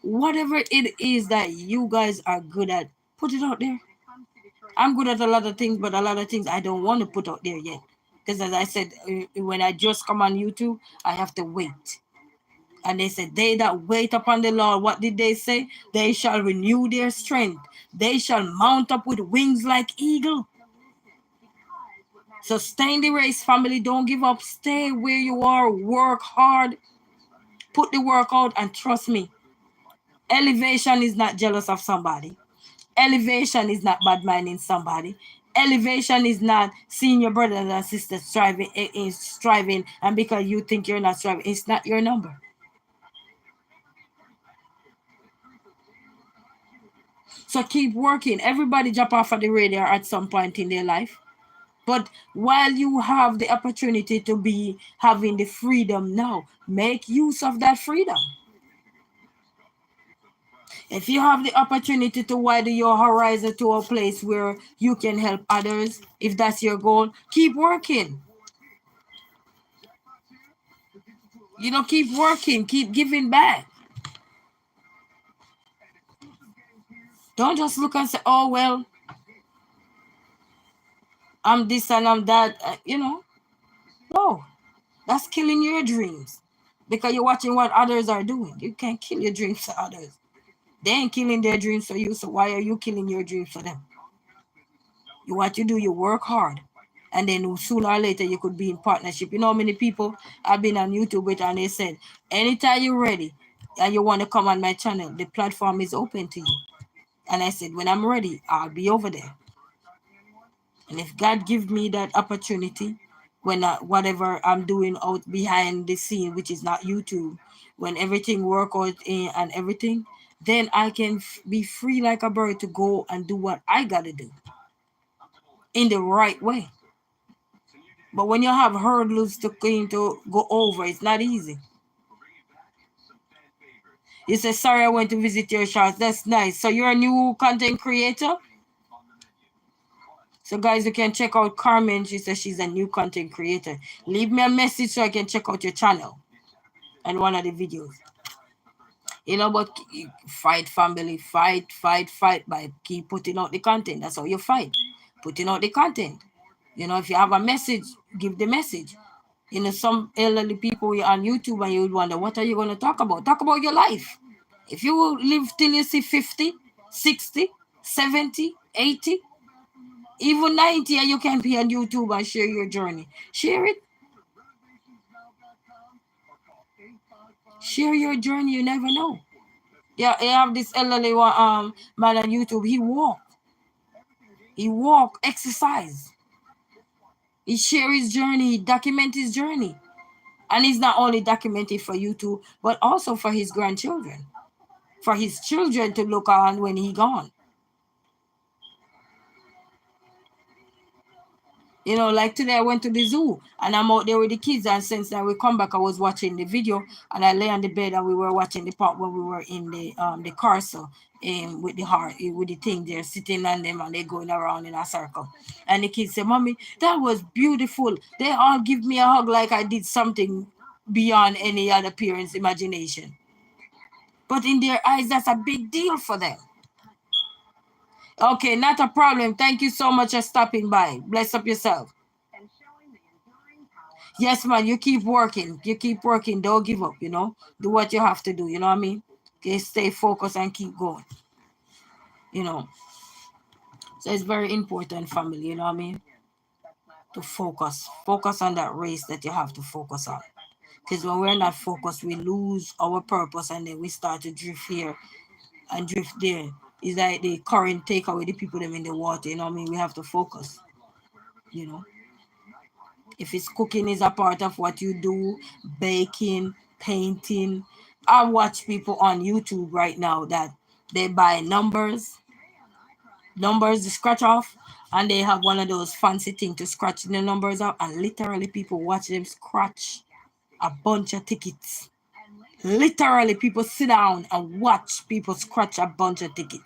Whatever it is that you guys are good at, put it out there. I'm good at a lot of things, but a lot of things I don't want to put out there yet. Because as I said, when I just come on YouTube, I have to wait. And they said, they that wait upon the Lord, what did they say? They shall renew their strength. They shall mount up with wings like eagle. So stay in the race, family. Don't give up. Stay where you are. Work hard. Put the work out, and trust me, elevation is not jealous of somebody. Elevation is not bad minding somebody. Elevation is not seeing your brothers and sisters striving, and because you think you're not striving, it's not your number. So keep working. Everybody jump off of the radar at some point in their life. But while you have the opportunity to be having the freedom now, make use of that freedom. If you have the opportunity to widen your horizon to a place where you can help others, if that's your goal, keep working. Keep working, keep giving back. Don't just look and say, oh, well, I'm this and I'm that. No, that's killing your dreams because you're watching what others are doing. You can't kill your dreams for others. They ain't killing their dreams for you, so why are you killing your dreams for them? What you do, you work hard, and then sooner or later you could be in partnership. You know how many people I've been on YouTube with, and they said, anytime you're ready and you want to come on my channel, the platform is open to you. And I said, when I'm ready, I'll be over there. And if God give me that opportunity, when whatever I'm doing out behind the scene, which is not YouTube, when everything work out and everything, then I can be free like a bird to go and do what I gotta do in the right way. But when you have hurdles to go over, it's not easy. You say, sorry, I went to visit your shop. That's nice. So you're a new content creator? So guys, you can check out Carmen. She says she's a new content creator. Leave me a message so I can check out your channel and one of the videos. But fight family, fight by keep putting out the content. That's how you fight. Putting out the content. If you have a message, give the message. Some elderly people on YouTube and you would wonder, what are you going to talk about? Talk about your life. If you live till you see 50, 60, 70, 80, even 90, and you can be on YouTube and share your journey. Share it. Share your journey. You never know. Yeah, I have this elderly man on YouTube. He walk, exercise. He share his journey, he document his journey. And he's not only documenting for YouTube, but also for his grandchildren. For his children to look on when he gone. Like today I went to the zoo and I'm out there with the kids, and since then we come back, I was watching the video and I lay on the bed and we were watching the part when we were in the car, so with the heart, with the thing, they're sitting on them and they're going around in a circle. And the kids say, Mommy, that was beautiful. They all give me a hug like I did something beyond any other parent's imagination. But in their eyes, that's a big deal for them. Okay, not a problem. Thank you so much for stopping by. Bless up yourself. Yes, man, you keep working. You keep working. Don't give up, Do what you have to do, you know what I mean? Okay, stay focused and keep going. So it's very important, family, you know what I mean? To focus. Focus on that race that you have to focus on. Because when we're not focused, we lose our purpose and then we start to drift here and drift there. It's like the current take away the people them in the water, you know what I mean? We have to focus, If it's cooking is a part of what you do, baking, painting. I watch people on YouTube right now that they buy numbers to scratch off, and they have one of those fancy things to scratch the numbers out, and literally people watch them scratch a bunch of tickets. Literally people sit down and watch people scratch a bunch of tickets.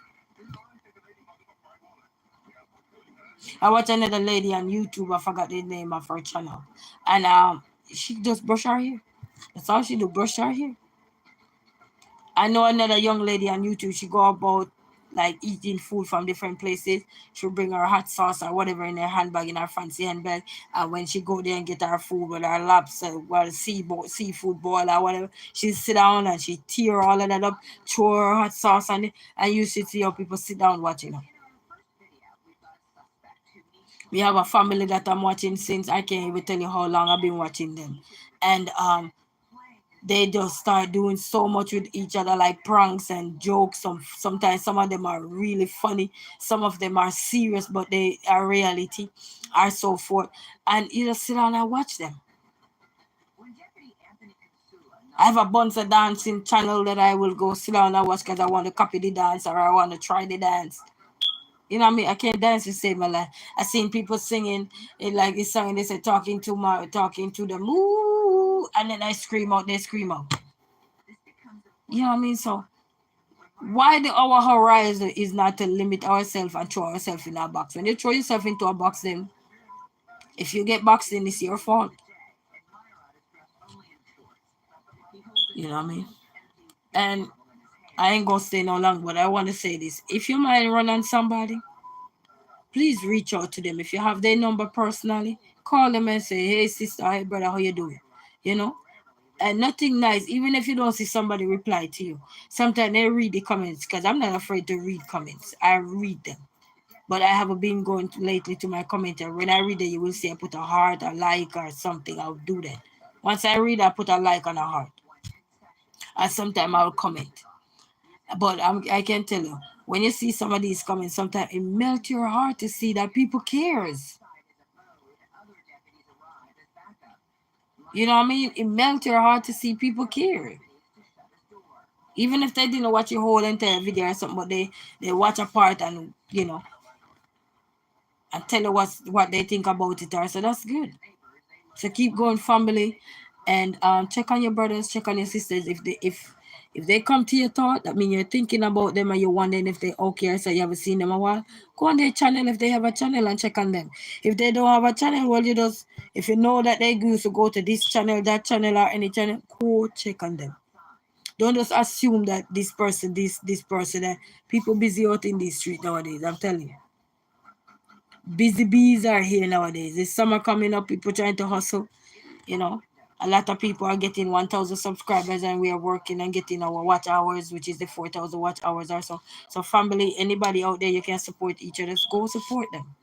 I watch another lady on YouTube, I forgot the name of her channel, and she just brush her hair. That's all she do, brush her hair. I know another young lady on YouTube, she go about like eating food from different places. She'll bring her hot sauce or whatever in her handbag, in her fancy handbag. And when she go there and get her food with her lobster, well, seafood boil or whatever, she sit down and she tear all of that up, throw her hot sauce on it, and you should see how people sit down watching her. We have a family that I'm watching since I can't even tell you how long I've been watching them. And they just start doing so much with each other, like pranks and jokes. Sometimes some of them are really funny, some of them are serious, but they are reality, are so forth. And you just sit down and watch them. I have a bunch of dancing channel that I will go sit down and watch because I want to copy the dance or I want to try the dance. You know what I mean? I can't dance to save my life. I seen people singing it like this song, and they say talking to the moo, and then I scream out, they scream out. You know what I mean? So why our horizon is not to limit ourselves and throw ourselves in a box. When you throw yourself into a box, then if you get boxed in, it's your fault. You know what I mean? And I ain't gonna stay no long, but I want to say this. If you mind run on somebody, please reach out to them. If you have their number personally, call them and say, hey sister, hey brother, how you doing? You know? And nothing nice, even if you don't see somebody reply to you. Sometimes they read the comments because I'm not afraid to read comments. I read them. But I haven't been going lately to my commenter. When I read it, you will see I put a heart, a like, or something. I'll do that. Once I read, I put a like and a heart. And sometimes I'll comment. But I can tell you, when you see somebody's comment, sometimes it melts your heart to see that people cares. You know what I mean? It melts your heart to see people care. Even if they didn't watch your whole entire video or something, but they watch a part and and tell you what they think about it. Or so that's good. So keep going, family, and check on your brothers, check on your sisters. If they come to your thought, that means you're thinking about them and you're wondering if they okay. So you haven't seen them a while. Go on their channel if they have a channel and check on them. If they don't have a channel, well, you just if you know that they used to go to this channel, that channel, or any channel, go check on them. Don't just assume that this person, this person, that people busy out in the street nowadays. I'm telling you. Busy bees are here nowadays. This summer coming up, people trying to hustle. You know, a lot of people are getting 1,000 subscribers, and we are working and getting our watch hours, which is the 4,000 watch hours or so. So, family, anybody out there, you can support each other. Go support them.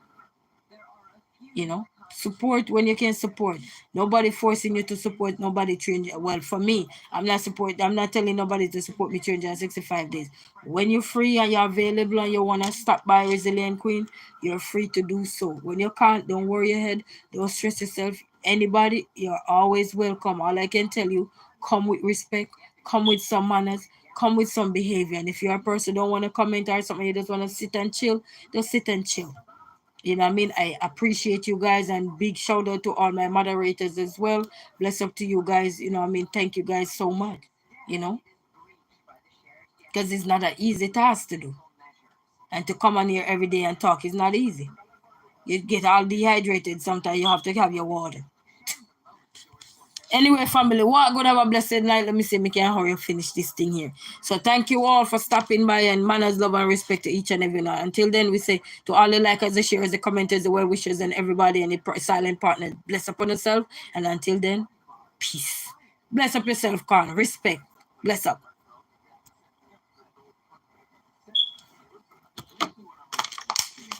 You know, support when you can support. Nobody forcing you to support. Nobody train you. Well, for me, I'm not telling nobody to support me 365 days. When you're free and you're available and you want to stop by Resilient Queen, you're free to do so. When you can't, don't worry your head. Don't stress yourself. Anybody, you're always welcome. All I can tell you, come with respect, come with some manners, come with some behavior. And if you're a person who don't want to comment or something, you just want to sit and chill, just sit and chill. You know what I mean? I appreciate you guys, and big shout out to all my moderators as well. Bless up to you guys. You know what I mean? Thank you guys so much. You know, because it's not an easy task to do. And to come on here every day and talk is not easy. You get all dehydrated. Sometimes you have to have your water. Anyway, family, what God have a blessed night. Let me see, me can hurry up finish this thing here. So thank you all for stopping by, and manners, love, and respect to each and every one. Until then, we say to all the likers, the sharers, the commenters, the well wishers, and everybody and the silent partners, bless upon yourself. And until then, peace. Bless up yourself, Con. Respect. Bless up.